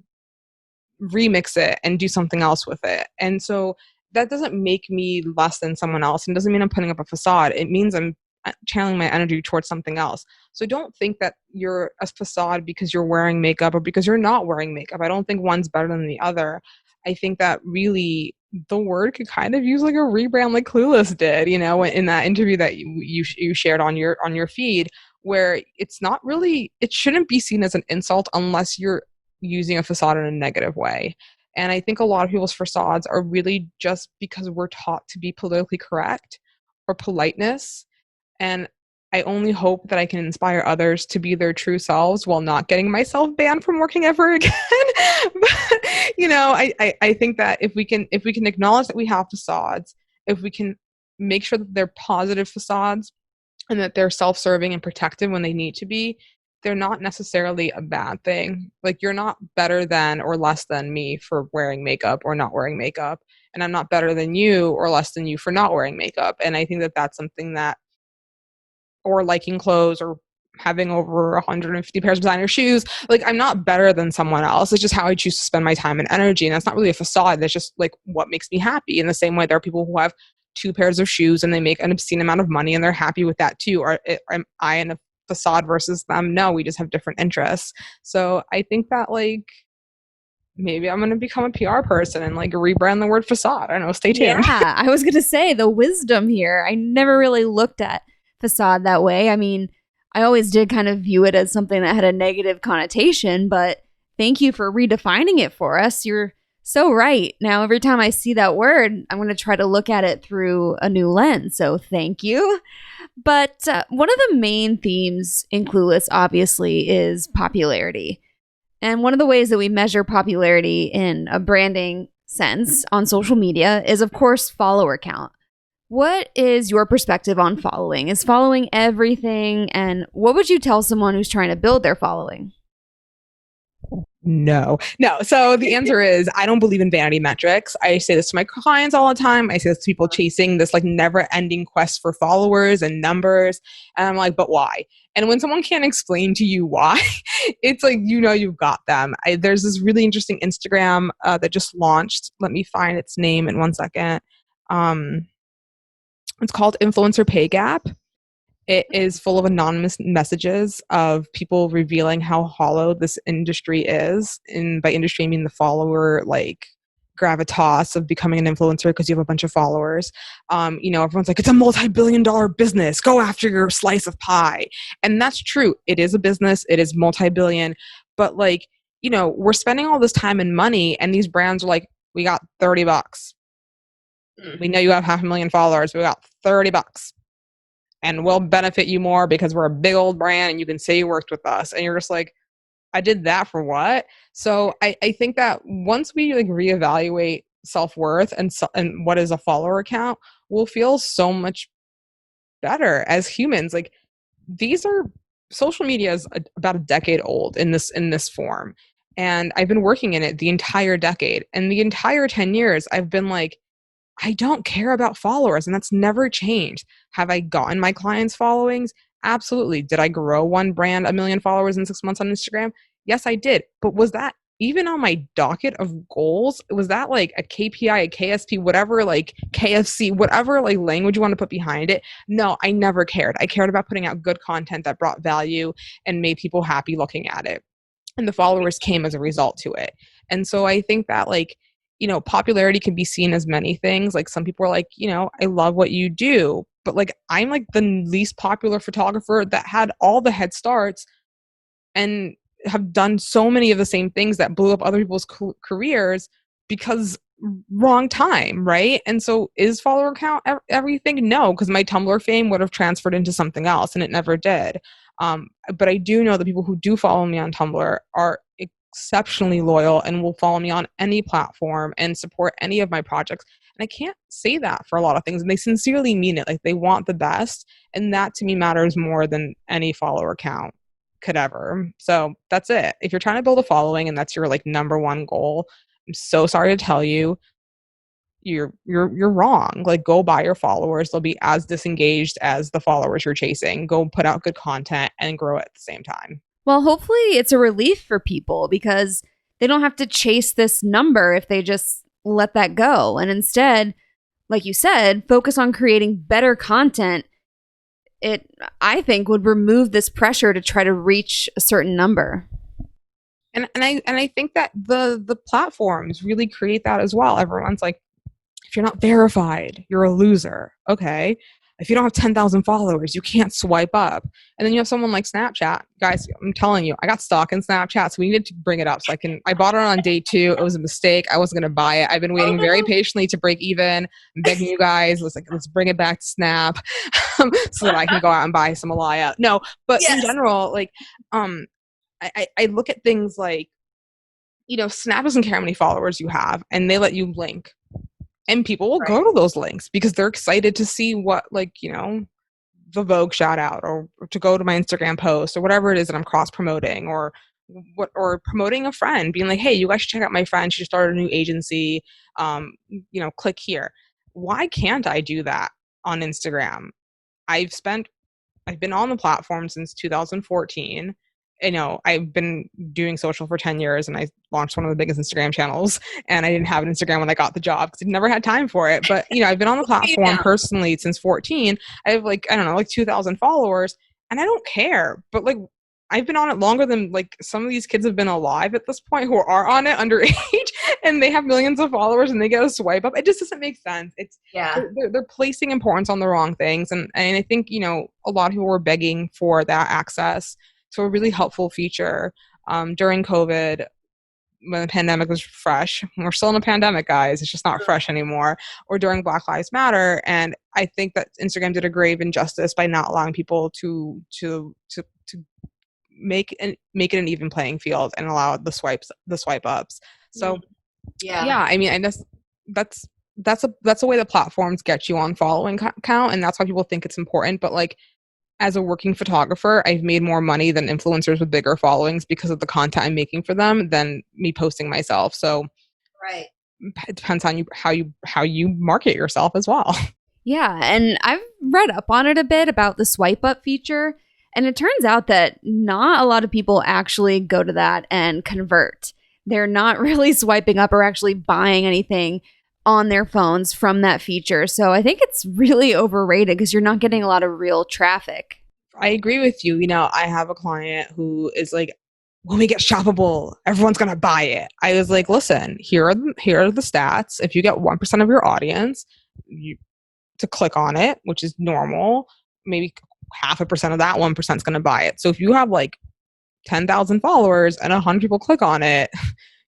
remix it and do something else with it. And so that doesn't make me less than someone else, and doesn't mean I'm putting up a facade. It means I'm channeling my energy towards something else. So don't think that you're a facade because you're wearing makeup or because you're not wearing makeup. I don't think one's better than the other. I think that really the word could kind of use like a rebrand like Clueless did, in that interview that you shared on your feed, where it's not really, it shouldn't be seen as an insult unless you're using a facade in a negative way. And I think a lot of people's facades are really just because we're taught to be politically correct or politeness. And I only hope that I can inspire others to be their true selves while not getting myself banned from working ever again. But, I think that if we can acknowledge that we have facades, if we can make sure that they're positive facades and that they're self-serving and protective when they need to be, they're not necessarily a bad thing. Like, you're not better than or less than me for wearing makeup or not wearing makeup. And I'm not better than you or less than you for not wearing makeup. And I think that that's something that, or liking clothes or having over 150 pairs of designer shoes. Like, I'm not better than someone else. It's just how I choose to spend my time and energy. And that's not really a facade. That's just like what makes me happy. In the same way, there are people who have 2 pairs of shoes and they make an obscene amount of money and they're happy with that too. Or am I in a facade versus them? No, we just have different interests. So I think that like maybe I'm going to become a PR person and like rebrand the word facade. I don't know. Stay tuned. Yeah, I was going to say the wisdom here. I never really looked at facade that way. I mean, I always did kind of view it as something that had a negative connotation, but thank you for redefining it for us. You're so right. Now, every time I see that word, I'm going to try to look at it through a new lens. So thank you. But one of the main themes in Clueless, obviously, is popularity. And one of the ways that we measure popularity in a branding sense on social media is, of course, follower count. What is your perspective on following? Is following everything? And what would you tell someone who's trying to build their following? No. So the answer is I don't believe in vanity metrics. I say this to my clients all the time. I say this to people chasing this like never ending quest for followers and numbers. And I'm like, but why? And when someone can't explain to you why, it's like, you've got them. There's this really interesting Instagram that just launched. Let me find its name in one second. It's called Influencer Pay Gap. It is full of anonymous messages of people revealing how hollow this industry is. And by industry, I mean the follower, like, gravitas of becoming an influencer because you have a bunch of followers. Everyone's like, it's a multi-billion-dollar business. Go after your slice of pie. And that's true. It is a business. It is multi-billion. But, like, we're spending all this time and money, and these brands are like, we got $30. We know you have 500,000 followers. We got $30. And we'll benefit you more because we're a big old brand and you can say you worked with us. And you're just like, I did that for what? So I think that once we like reevaluate self-worth and what is a follower account, we'll feel so much better as humans. Like these are social media is about a decade old in this form. And I've been working in it the entire decade. And the entire 10 years I've been like, I don't care about followers, and that's never changed. Have I gotten my clients followings? Absolutely. Did I grow one brand 1 million followers in 6 months on Instagram? Yes, I did. But was that even on my docket of goals? Was that like a KPI, a KSP, whatever, like KFC, whatever like language you want to put behind it? No, I never cared. I cared about putting out good content that brought value and made people happy looking at it. And the followers came as a result to it. And so I think that like, popularity can be seen as many things. Like some people are like, I love what you do, but like I'm like the least popular photographer that had all the head starts and have done so many of the same things that blew up other people's careers because wrong time, right? And so is follower count everything? No, because my Tumblr fame would have transferred into something else, and it never did. But I do know the people who do follow me on Tumblr are exceptionally loyal and will follow me on any platform and support any of my projects. And I can't say that for a lot of things. And they sincerely mean it. Like they want the best. And that to me matters more than any follower count could ever. So that's it. If you're trying to build a following and that's your like number one goal, I'm so sorry to tell you, you're wrong. Like go buy your followers. They'll be as disengaged as the followers you're chasing. Go put out good content and grow at the same time. Well, hopefully it's a relief for people because they don't have to chase this number if they just let that go. And instead, like you said, focus on creating better content. It, I think, would remove this pressure to try to reach a certain number. And I think that the platforms really create that as well. Everyone's like, if you're not verified, you're a loser. Okay. If you don't have 10,000 followers, you can't swipe up. And then you have someone like Snapchat. Guys, I'm telling you, I got stock in Snapchat, so we needed to bring it up. So I bought it on day 2. It was a mistake. I wasn't going to buy it. I've been waiting very patiently to break even. I'm begging you guys, let's bring it back to Snap so that I can go out and buy some Alaya. No, but yes. In general, like, I look at things like, Snap doesn't care how many followers you have, and they let you link. And people will go to those links because they're excited to see what, like, the Vogue shout out or to go to my Instagram post or whatever it is that I'm cross promoting or promoting a friend, being like, hey, you guys should check out my friend. She just started a new agency. Click here. Why can't I do that on Instagram? I've been on the platform since 2014. I've been doing social for 10 years and I launched one of the biggest Instagram channels, and I didn't have an Instagram when I got the job because I never had time for it. But, I've been on the platform personally since 14. I have like 2,000 followers, and I don't care. But like, I've been on it longer than like some of these kids have been alive at this point who are on it underage and they have millions of followers and they get a swipe up. It just doesn't make sense. They're placing importance on the wrong things. And I think, a lot of people were begging for that access. So a really helpful feature during COVID when the pandemic was fresh. We're still in a pandemic, guys. It's just not fresh anymore. Or during Black Lives Matter. And I think that Instagram did a grave injustice by not allowing people to make it an even playing field and allow the swipe ups. So yeah, I mean, I guess that's a way that platforms get you on following count, and that's why people think it's important. But like, as a working photographer, I've made more money than influencers with bigger followings because of the content I'm making for them than me posting myself. So it depends on how you market yourself as well. Yeah, and I've read up on it a bit about the swipe up feature, and it turns out that not a lot of people actually go to that and convert. They're not really swiping up or actually buying anything on their phones from that feature. So I think it's really overrated because you're not getting a lot of real traffic. I agree with you. I have a client who is like, when we get shoppable, everyone's going to buy it. I was like, listen, here are the stats. If you get 1% of your audience to click on it, which is normal, maybe 0.5% of that 1% is going to buy it. So if you have like 10,000 followers and 100 people click on it,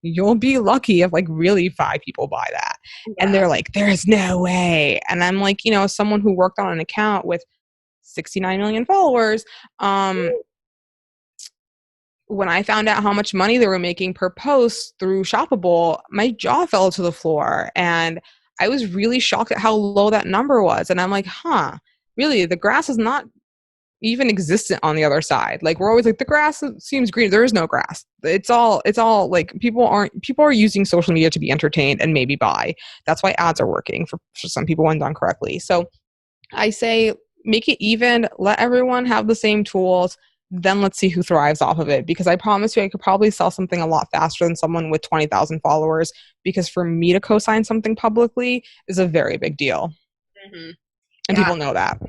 you'll be lucky if like really 5 people buy that. Yeah. And they're like, there's no way. And I'm like, as someone who worked on an account with 69 million followers, when I found out how much money they were making per post through Shoppable, my jaw fell to the floor. And I was really shocked at how low that number was. And I'm like, really, the grass is not even existent on the other side. Like, we're always like, the grass seems green. There is no grass. It's all like, people are using social media to be entertained and maybe buy. That's why ads are working for some people when done correctly. So I say, make it even, let everyone have the same tools, then let's see who thrives off of it. Because I promise you, I could probably sell something a lot faster than someone with 20,000 followers, because for me to co-sign something publicly is a very big deal. Mm-hmm. And people know that.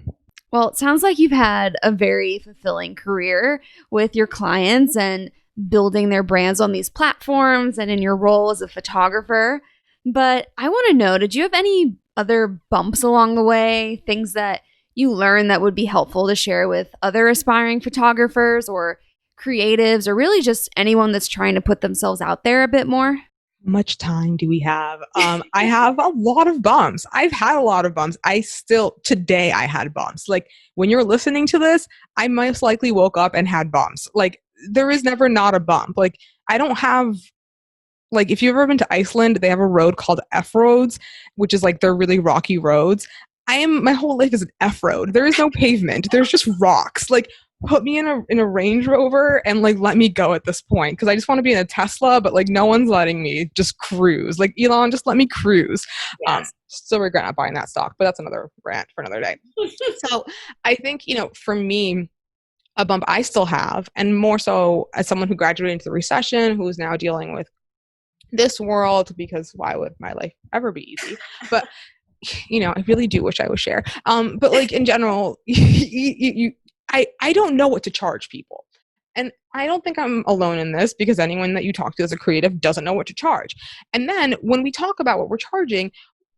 Well, it sounds like you've had a very fulfilling career with your clients and building their brands on these platforms and in your role as a photographer. But I want to know, did you have any other bumps along the way, things that you learned that would be helpful to share with other aspiring photographers or creatives, or really just anyone that's trying to put themselves out there a bit more? Much time do we have? I have a lot of bumps. I've had a lot of bumps. Today I had bumps. Like, when you're listening to this, I most likely woke up and had bumps. Like, there is never not a bump. Like, I don't have, like, if you've ever been to Iceland, they have a road called F roads, which is like, they're really rocky roads. My whole life is an F road. There is no pavement. There's just rocks. Like, put me in a Range Rover and like, let me go at this point, because I just want to be in a Tesla, but like, no one's letting me just cruise. Like, Elon, just let me cruise. Yes. Still regret not buying that stock, but that's another rant for another day. So I think, for me, a bump I still have, and more so as someone who graduated into the recession, who is now dealing with this world, because why would my life ever be easy? But I really do wish I would share. But like, in general, I don't know what to charge people. And I don't think I'm alone in this, because anyone that you talk to as a creative doesn't know what to charge. And then when we talk about what we're charging,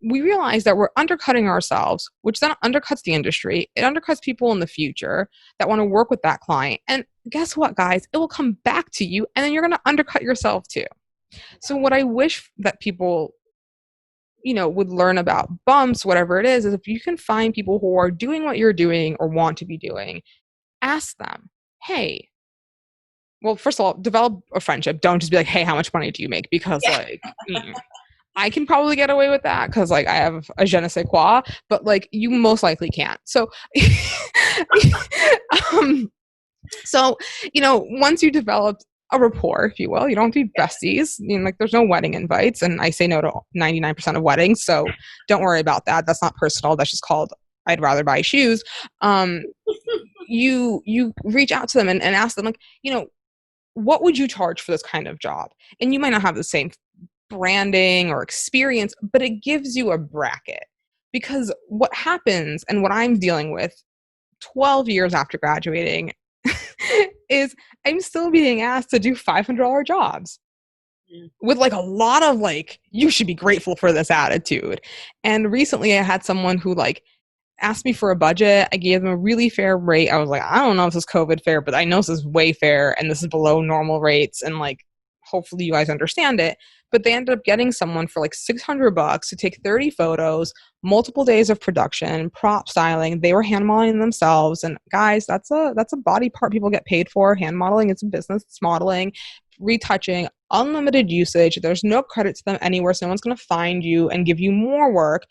we realize that we're undercutting ourselves, which then undercuts the industry. It undercuts people in the future that want to work with that client. And guess what, guys? It will come back to you, and then you're going to undercut yourself too. So what I wish that people would learn about bumps, whatever it is if you can find people who are doing what you're doing or want to be doing, ask them, hey, well, first of all, develop a friendship. Don't just be like, hey, how much money do you make? Because I can probably get away with that because like I have a je ne sais quoi, but like you most likely can't. So, once you develop a rapport, if you will, you don't be besties. Like, there's no wedding invites, and I say no to 99% of weddings, so don't worry about that. That's not personal. That's just called I'd rather buy shoes. You reach out to them and ask them, like, what would you charge for this kind of job? And you might not have the same branding or experience, but it gives you a bracket. Because what happens, and what I'm dealing with 12 years after graduating, is I'm still being asked to do $500 jobs with like a lot of like, you should be grateful for this attitude. And recently I had someone who like asked me for a budget. I gave them a really fair rate. I was like, I don't know if this is COVID fair, but I know this is way fair and this is below normal rates, and like, hopefully you guys understand it. But they ended up getting someone for like $600 to take 30 photos, multiple days of production, prop styling. They were hand modeling themselves. And guys, that's a body part people get paid for. Hand modeling, it's a business. It's modeling, retouching, unlimited usage. There's no credit to them anywhere, so no one's going to find you and give you more work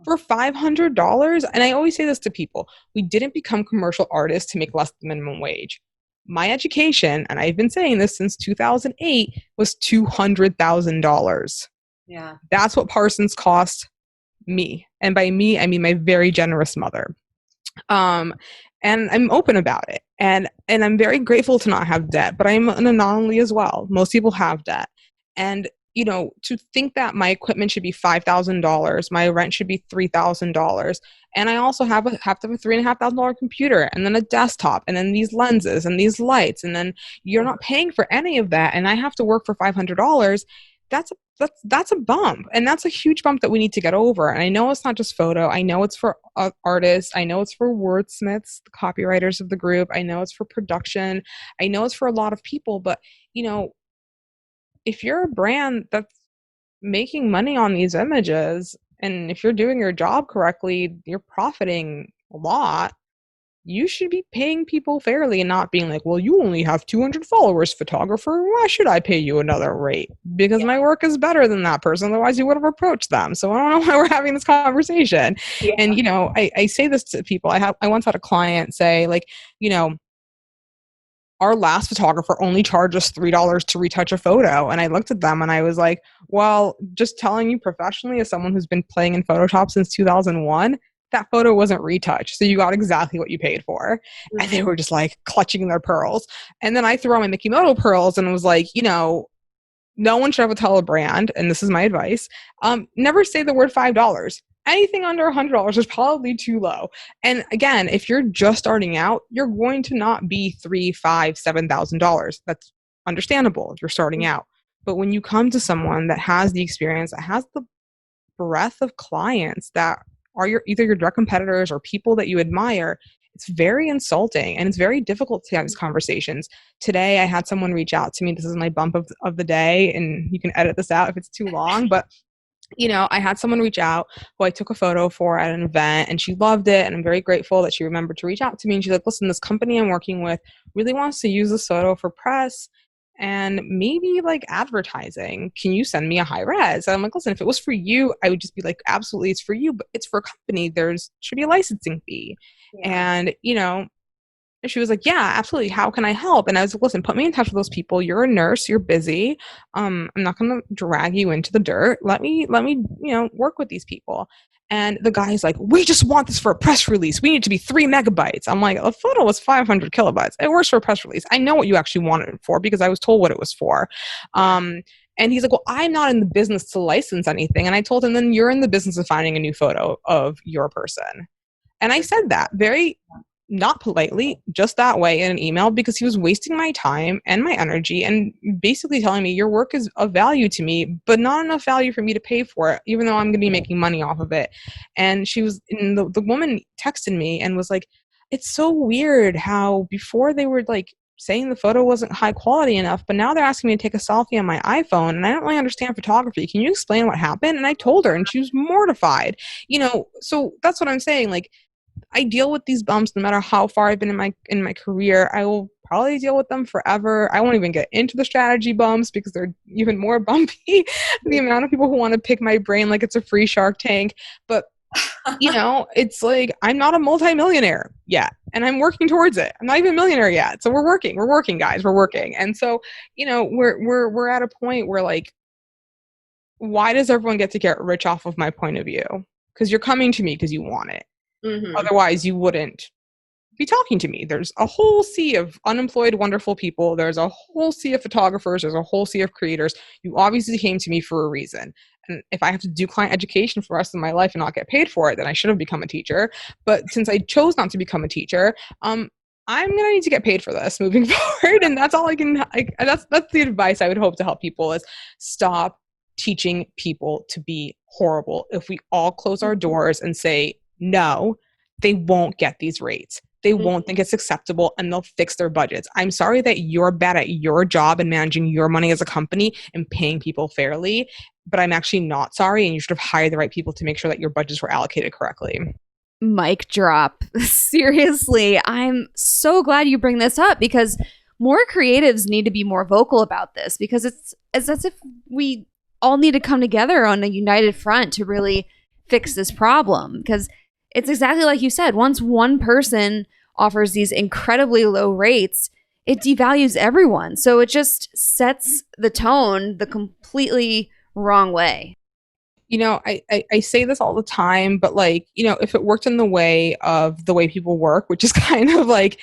for $500. And I always say this to people: we didn't become commercial artists to make less than minimum wage. My education, and I've been saying this since 2008, was $200,000. Yeah. That's what Parsons cost me. And by me, I mean my very generous mother. And I'm open about it. And I'm very grateful to not have debt, but I'm an anomaly as well. Most people have debt. And to think that my equipment should be $5,000, my rent should be $3,000, and I also have to have a $3,500 computer, and then a desktop, and then these lenses and these lights, and then you're not paying for any of that, and I have to work for $500. That's a bump, and that's a huge bump that we need to get over. And I know it's not just photo. I know it's for artists. I know it's for wordsmiths, the copywriters of the group. I know it's for production. I know it's for a lot of people, but if you're a brand that's making money on these images, and if you're doing your job correctly, you're profiting a lot, you should be paying people fairly and not being like, well, you only have 200 followers, photographer. Why should I pay you another rate? Because my work is better than that person. Otherwise, you would have approached them. So I don't know why we're having this conversation. Yeah. And, I say this to people. I once had a client say, like, our last photographer only charged us $3 to retouch a photo. And I looked at them and I was like, well, just telling you professionally, as someone who's been playing in Photoshop since 2001, that photo wasn't retouched. So you got exactly what you paid for. Mm-hmm. And they were just like clutching their pearls. And then I threw on my Makeover pearls and was like, no one should ever tell a brand, and this is my advice, never say the word $5. Anything under $100 is probably too low. And again, if you're just starting out, you're going to not be $3,000, $5,000, $7,000. That's understandable if you're starting out. But when you come to someone that has the experience, that has the breadth of clients that are either your direct competitors or people that you admire, it's very insulting and it's very difficult to have these conversations. Today, I had someone reach out to me. This is my bump of the day, and you can edit this out if it's too long, but I had someone reach out who I took a photo for at an event, and she loved it. And I'm very grateful that she remembered to reach out to me. And she's like, listen, this company I'm working with really wants to use this photo for press and maybe like advertising. Can you send me a high res? And I'm like, listen, if it was for you, I would just be like, absolutely, it's for you, but it's for a company. Should be a licensing fee. Yeah. And, she was like, yeah, absolutely. How can I help? And I was like, listen, put me in touch with those people. You're a nurse. You're busy. I'm not going to drag you into the dirt. Let me, work with these people. And the guy's like, we just want this for a press release. We need to be 3 megabytes. I'm like, the photo was 500 kilobytes. It works for a press release. I know what you actually wanted it for because I was told what it was for. And he's like, well, I'm not in the business to license anything. And I told him, then you're in the business of finding a new photo of your person. And I said that very not politely, just that way in an email, because he was wasting my time and my energy and basically telling me your work is of value to me, but not enough value for me to pay for it, even though I'm going to be making money off of it. And the woman texted me and was like, it's so weird how before they were like saying the photo wasn't high quality enough, but now they're asking me to take a selfie on my iPhone and I don't really understand photography. Can you explain what happened? And I told her and she was mortified, so that's what I'm saying. Like, I deal with these bumps no matter how far I've been in my career. I will probably deal with them forever. I won't even get into the strategy bumps because they're even more bumpy. The amount of people who want to pick my brain like it's a free Shark Tank. But it's like I'm not a multimillionaire yet, and I'm working towards it. I'm not even a millionaire yet. So we're working, guys. We're working. And so, we're at a point where like, why does everyone get to get rich off of my point of view? Because you're coming to me because you want it. Mm-hmm. Otherwise, you wouldn't be talking to me. There's a whole sea of unemployed, wonderful people. There's a whole sea of photographers. There's a whole sea of creators. You obviously came to me for a reason. And if I have to do client education for the rest of my life and not get paid for it, then I should have become a teacher. But since I chose not to become a teacher, I'm going to need to get paid for this moving forward. And that's all that's the advice I would hope to help people is stop teaching people to be horrible. If we all close our doors and say, no, they won't get these rates. They won't think it's acceptable and they'll fix their budgets. I'm sorry that you're bad at your job and managing your money as a company and paying people fairly, but I'm actually not sorry, and you should have hired the right people to make sure that your budgets were allocated correctly. Mic drop. Seriously, I'm so glad you bring this up because more creatives need to be more vocal about this because it's as if we all need to come together on a united front to really fix this problem because it's exactly like you said. Once one person offers these incredibly low rates, it devalues everyone. So it just sets the tone the completely wrong way. I say this all the time, but like, if it worked in the way of the way people work, which is kind of like,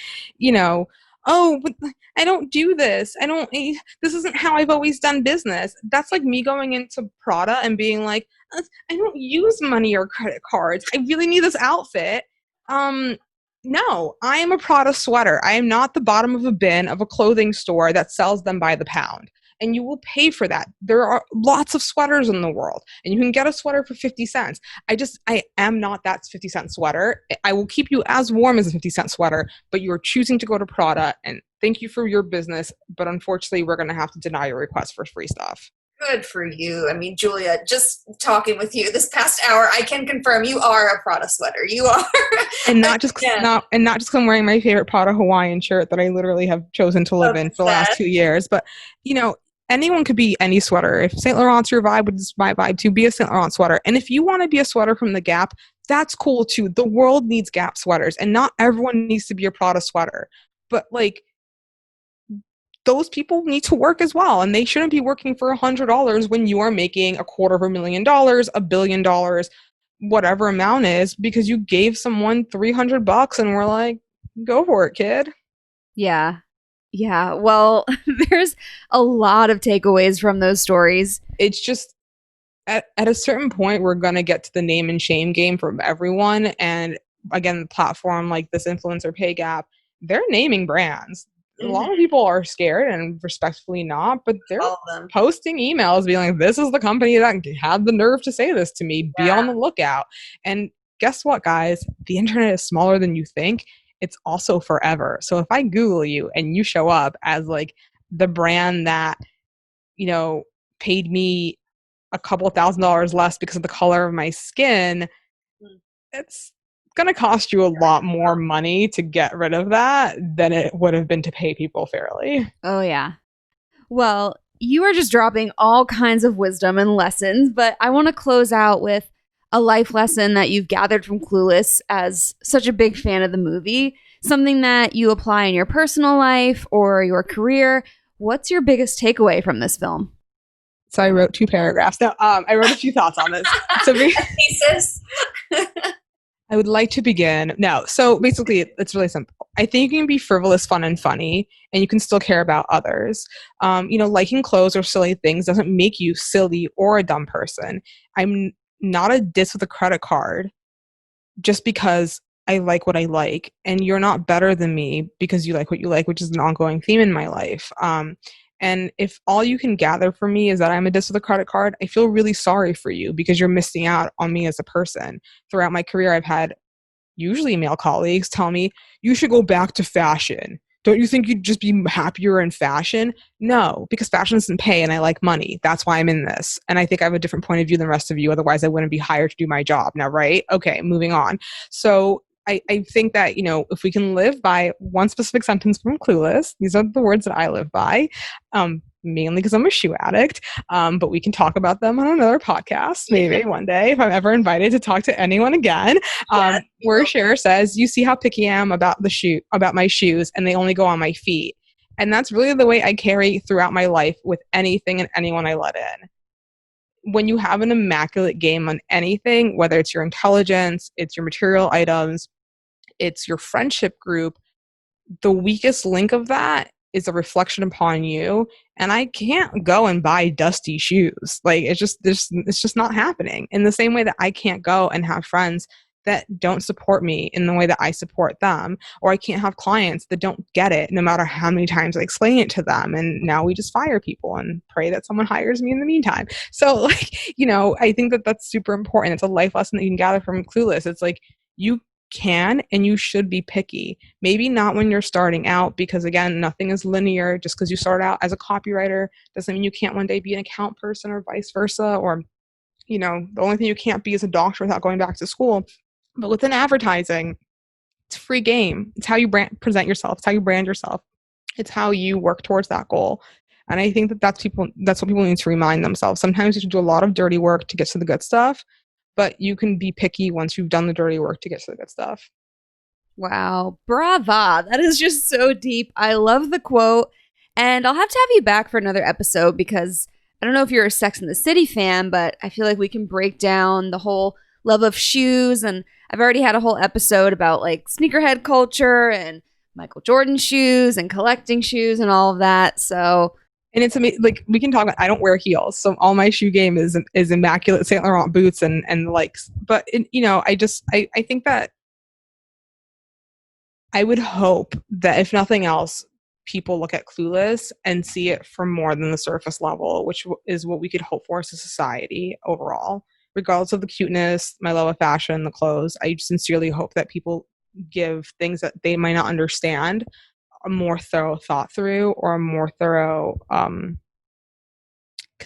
oh, but I don't do this. This isn't how I've always done business. That's like me going into Prada and being like, I don't use money or credit cards. I really need this outfit. No, I am a Prada sweater. I am not the bottom of a bin of a clothing store that sells them by the pound. And you will pay for that. There are lots of sweaters in the world, and you can get a sweater for 50 cents. I am not that 50-cent sweater. I will keep you as warm as a 50-cent sweater, but you are choosing to go to Prada, and thank you for your business, but unfortunately, we're going to have to deny your request for free stuff. Good for you. I mean, Julia, just talking with you this past hour, I can confirm you are a Prada sweater. You are. And not just not just 'cause I'm wearing my favorite Prada Hawaiian shirt that I literally have chosen to live in for the last 2 years, but you know, anyone could be any sweater. If Saint Laurent's your vibe, which is my vibe, to be a Saint Laurent sweater. And if you want to be a sweater from the Gap, that's cool too. The world needs Gap sweaters, and not everyone needs to be a Prada sweater. But like, those people need to work as well, and they shouldn't be working for $100 when you are making $250,000, $1 billion, whatever amount is, because you gave someone $300 and we're like, go for it, kid. Yeah. Yeah. Well, there's a lot of takeaways from those stories. It's just at a certain point, we're going to get to the name and shame game from everyone. And again, the platform like this influencer pay gap, they're naming brands. A lot of people are scared and respectfully not, but they're posting emails being like, this is the company that had the nerve to say this to me. Be on the lookout. And guess what, guys? The internet is smaller than you think. It's also forever. So if I Google you and you show up as like the brand that, you know, paid me a couple $1,000s less because of the color of my skin, it's going to cost you a lot more money to get rid of that than it would have been to pay people fairly. Oh, yeah. Well, you are just dropping all kinds of wisdom and lessons, but I want to close out with a life lesson that you've gathered from Clueless as such a big fan of the movie, something that you apply in your personal life or your career. What's your biggest takeaway from this film? So I wrote 2 paragraphs. Now, I wrote a few thoughts on this. So thesis. I would like to begin. No, so basically, it's really simple. I think you can be frivolous, fun, and funny, and you can still care about others. You know, liking clothes or silly things doesn't make you silly or a dumb person. I'm not a diss with a credit card just because I like what I like, and you're not better than me because you like what you like, which is an ongoing theme in my life. And if all you can gather from me is that I'm a diss with a credit card, I feel really sorry for you because you're missing out on me as a person. Throughout my career, I've had usually male colleagues tell me, you should go back to fashion. Don't you think you'd just be happier in fashion? No, because fashion doesn't pay and I like money. That's why I'm in this. And I think I have a different point of view than the rest of you. Otherwise, I wouldn't be hired to do my job now, right? Okay, moving on. So I think that, you know, if we can live by one specific sentence from Clueless, these are the words that I live by, mainly because I'm a shoe addict, but we can talk about them on another podcast, maybe one day, if I'm ever invited to talk to anyone again, where Cher says, you see how picky I am about my shoes, and they only go on my feet. And that's really the way I carry throughout my life with anything and anyone I let in. When you have an immaculate game on anything, whether it's your intelligence, it's your material items, it's your friendship group, the weakest link of that is a reflection upon you. And I can't go and buy dusty shoes. Like, it's just not happening. In the same way that I can't go and have friends that don't support me in the way that I support them, or I can't have clients that don't get it no matter how many times I explain it to them. And now we just fire people and pray that someone hires me in the meantime. So, like, you know, I think that that's super important. It's a life lesson that you can gather from Clueless. It's like, you can and you should be picky. Maybe not when you're starting out, because again, nothing is linear. Just because you start out as a copywriter doesn't mean you can't one day be an account person or vice versa. Or, you know, the only thing you can't be is a doctor without going back to school. But within advertising, it's a free game. It's how you present yourself. It's how you brand yourself. It's how you work towards that goal. And I think that's what people need to remind themselves. Sometimes you should do a lot of dirty work to get to the good stuff, but you can be picky once you've done the dirty work to get to the good stuff. Wow. Brava. That is just so deep. I love the quote. And I'll have to have you back for another episode because I don't know if you're a Sex and the City fan, but I feel like we can break down the whole love of shoes. And I've already had a whole episode about like sneakerhead culture and Michael Jordan shoes and collecting shoes and all of that. So... And it's amazing. Like, we can talk about, I don't wear heels, so all my shoe game is immaculate Saint Laurent boots and the likes. But you know, I think that I would hope that if nothing else, people look at Clueless and see it from more than the surface level, which is what we could hope for as a society overall. Regardless of the cuteness, my love of fashion, the clothes, I sincerely hope that people give things that they might not understand a more thorough thought through, or a more thorough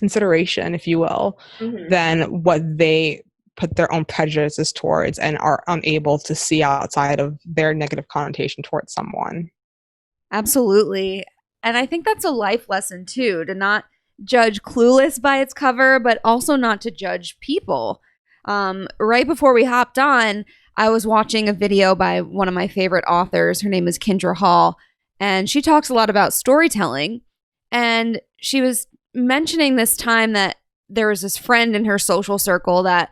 consideration, if you will, than what they put their own prejudices towards and are unable to see outside of their negative connotation towards someone. Absolutely. And I think that's a life lesson too, to not judge Clueless by its cover, but also not to judge people. Right before we hopped on, I was watching a video by one of my favorite authors. Her name is Kendra Hall, and she talks a lot about storytelling. And she was mentioning this time that there was this friend in her social circle that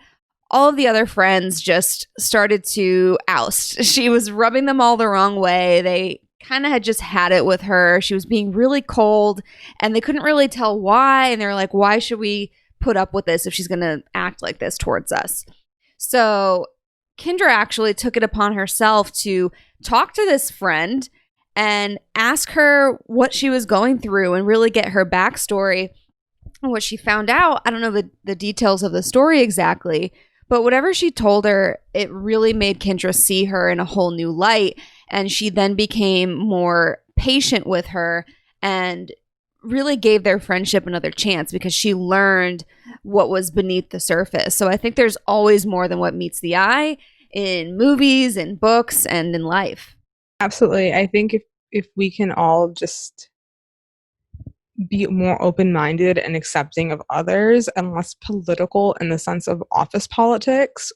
all of the other friends just started to oust. She was rubbing them all the wrong way. They kind of had just had it with her. She was being really cold, and they couldn't really tell why. And they were like, why should we put up with this if she's going to act like this towards us? So Kendra actually took it upon herself to talk to this friend and ask her what she was going through and really get her backstory. And what she found out, I don't know the details of the story exactly, but whatever she told her, it really made Kendra see her in a whole new light. And she then became more patient with her and really gave their friendship another chance because she learned what was beneath the surface. So I think there's always more than what meets the eye in movies and books and in life. Absolutely. I think if we can all just be more open-minded and accepting of others and less political in the sense of office politics,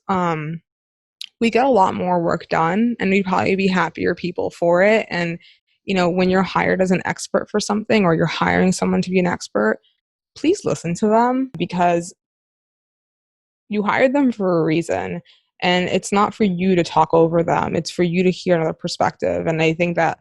we get a lot more work done, and we'd probably be happier people for it. And, you know, when you're hired as an expert for something, or you're hiring someone to be an expert, please listen to them, because you hired them for a reason. And it's not for you to talk over them. It's for you to hear another perspective. And I think that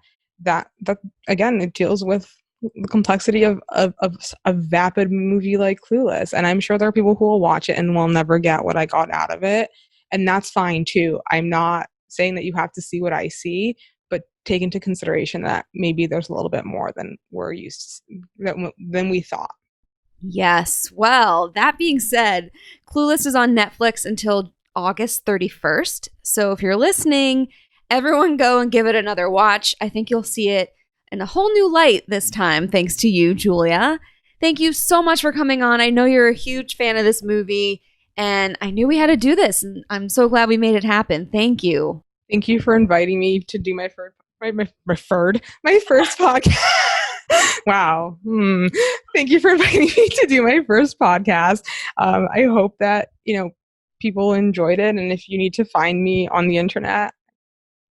again, it deals with the complexity of a vapid movie like Clueless. And I'm sure there are people who will watch it and will never get what I got out of it. And that's fine too. I'm not saying that you have to see what I see, but take into consideration that maybe there's a little bit more than we're used to, than we thought. Yes. Well, that being said, Clueless is on Netflix until August 31st. So if you're listening, everyone go and give it another watch. I think you'll see it in a whole new light this time, thanks to you, Julia. Thank you so much for coming on. I know you're a huge fan of this movie, and I knew we had to do this, and I'm so glad we made it happen. Thank you. Thank you for inviting me to do my first podcast. Wow. Thank you for inviting me to do my first podcast. I hope that, you know, people enjoyed it. And if you need to find me on the internet,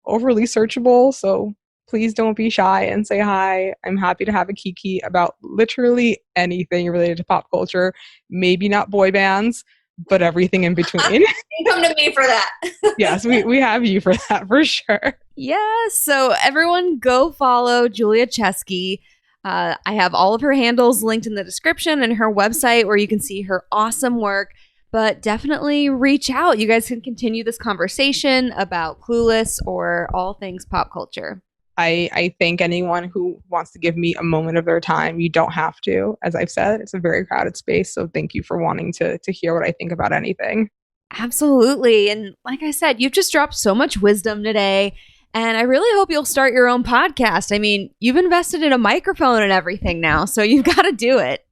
overly searchable. So please don't be shy and say hi. I'm happy to have a kiki about literally anything related to pop culture. Maybe not boy bands, but everything in between. Come to me for that. Yes, we have you for that, for sure. Yes. So everyone go follow Julia Chesky. I have all of her handles linked in the description and her website where you can see her awesome work. But definitely reach out. You guys can continue this conversation about Clueless or all things pop culture. I thank anyone who wants to give me a moment of their time. You don't have to. As I've said, it's a very crowded space. So thank you for wanting to hear what I think about anything. Absolutely. And like I said, you've just dropped so much wisdom today. And I really hope you'll start your own podcast. I mean, you've invested in a microphone and everything now, so you've got to do it.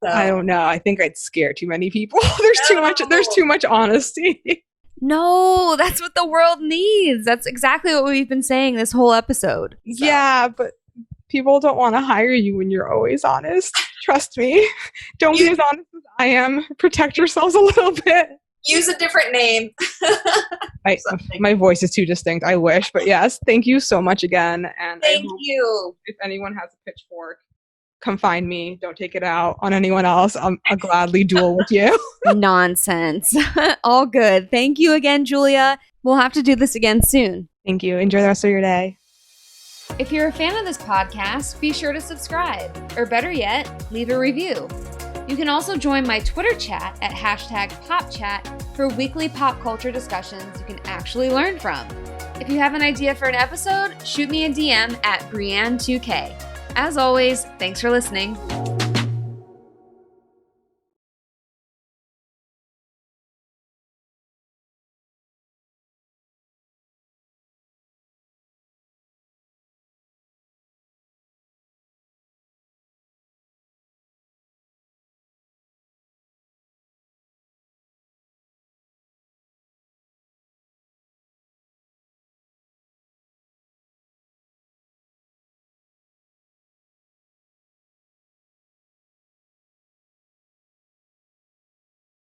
So. I don't know. I think I'd scare too many people. There's too much honesty. No, that's what the world needs. That's exactly what we've been saying this whole episode. So. Yeah, but people don't want to hire you when you're always honest. Trust me. Don't be as honest as I am. Protect yourselves a little bit. Use a different name. My voice is too distinct. I wish. But yes, thank you so much again. And thank you. If anyone has a pitchfork, come find me. Don't take it out on anyone else. I'll gladly duel with you. Nonsense. All good. Thank you again, Julia. We'll have to do this again soon. Thank you. Enjoy the rest of your day. If you're a fan of this podcast, be sure to subscribe. Or better yet, leave a review. You can also join my Twitter chat at #PopChat for weekly pop culture discussions you can actually learn from. If you have an idea for an episode, shoot me a DM at Brianne2K. As always, thanks for listening.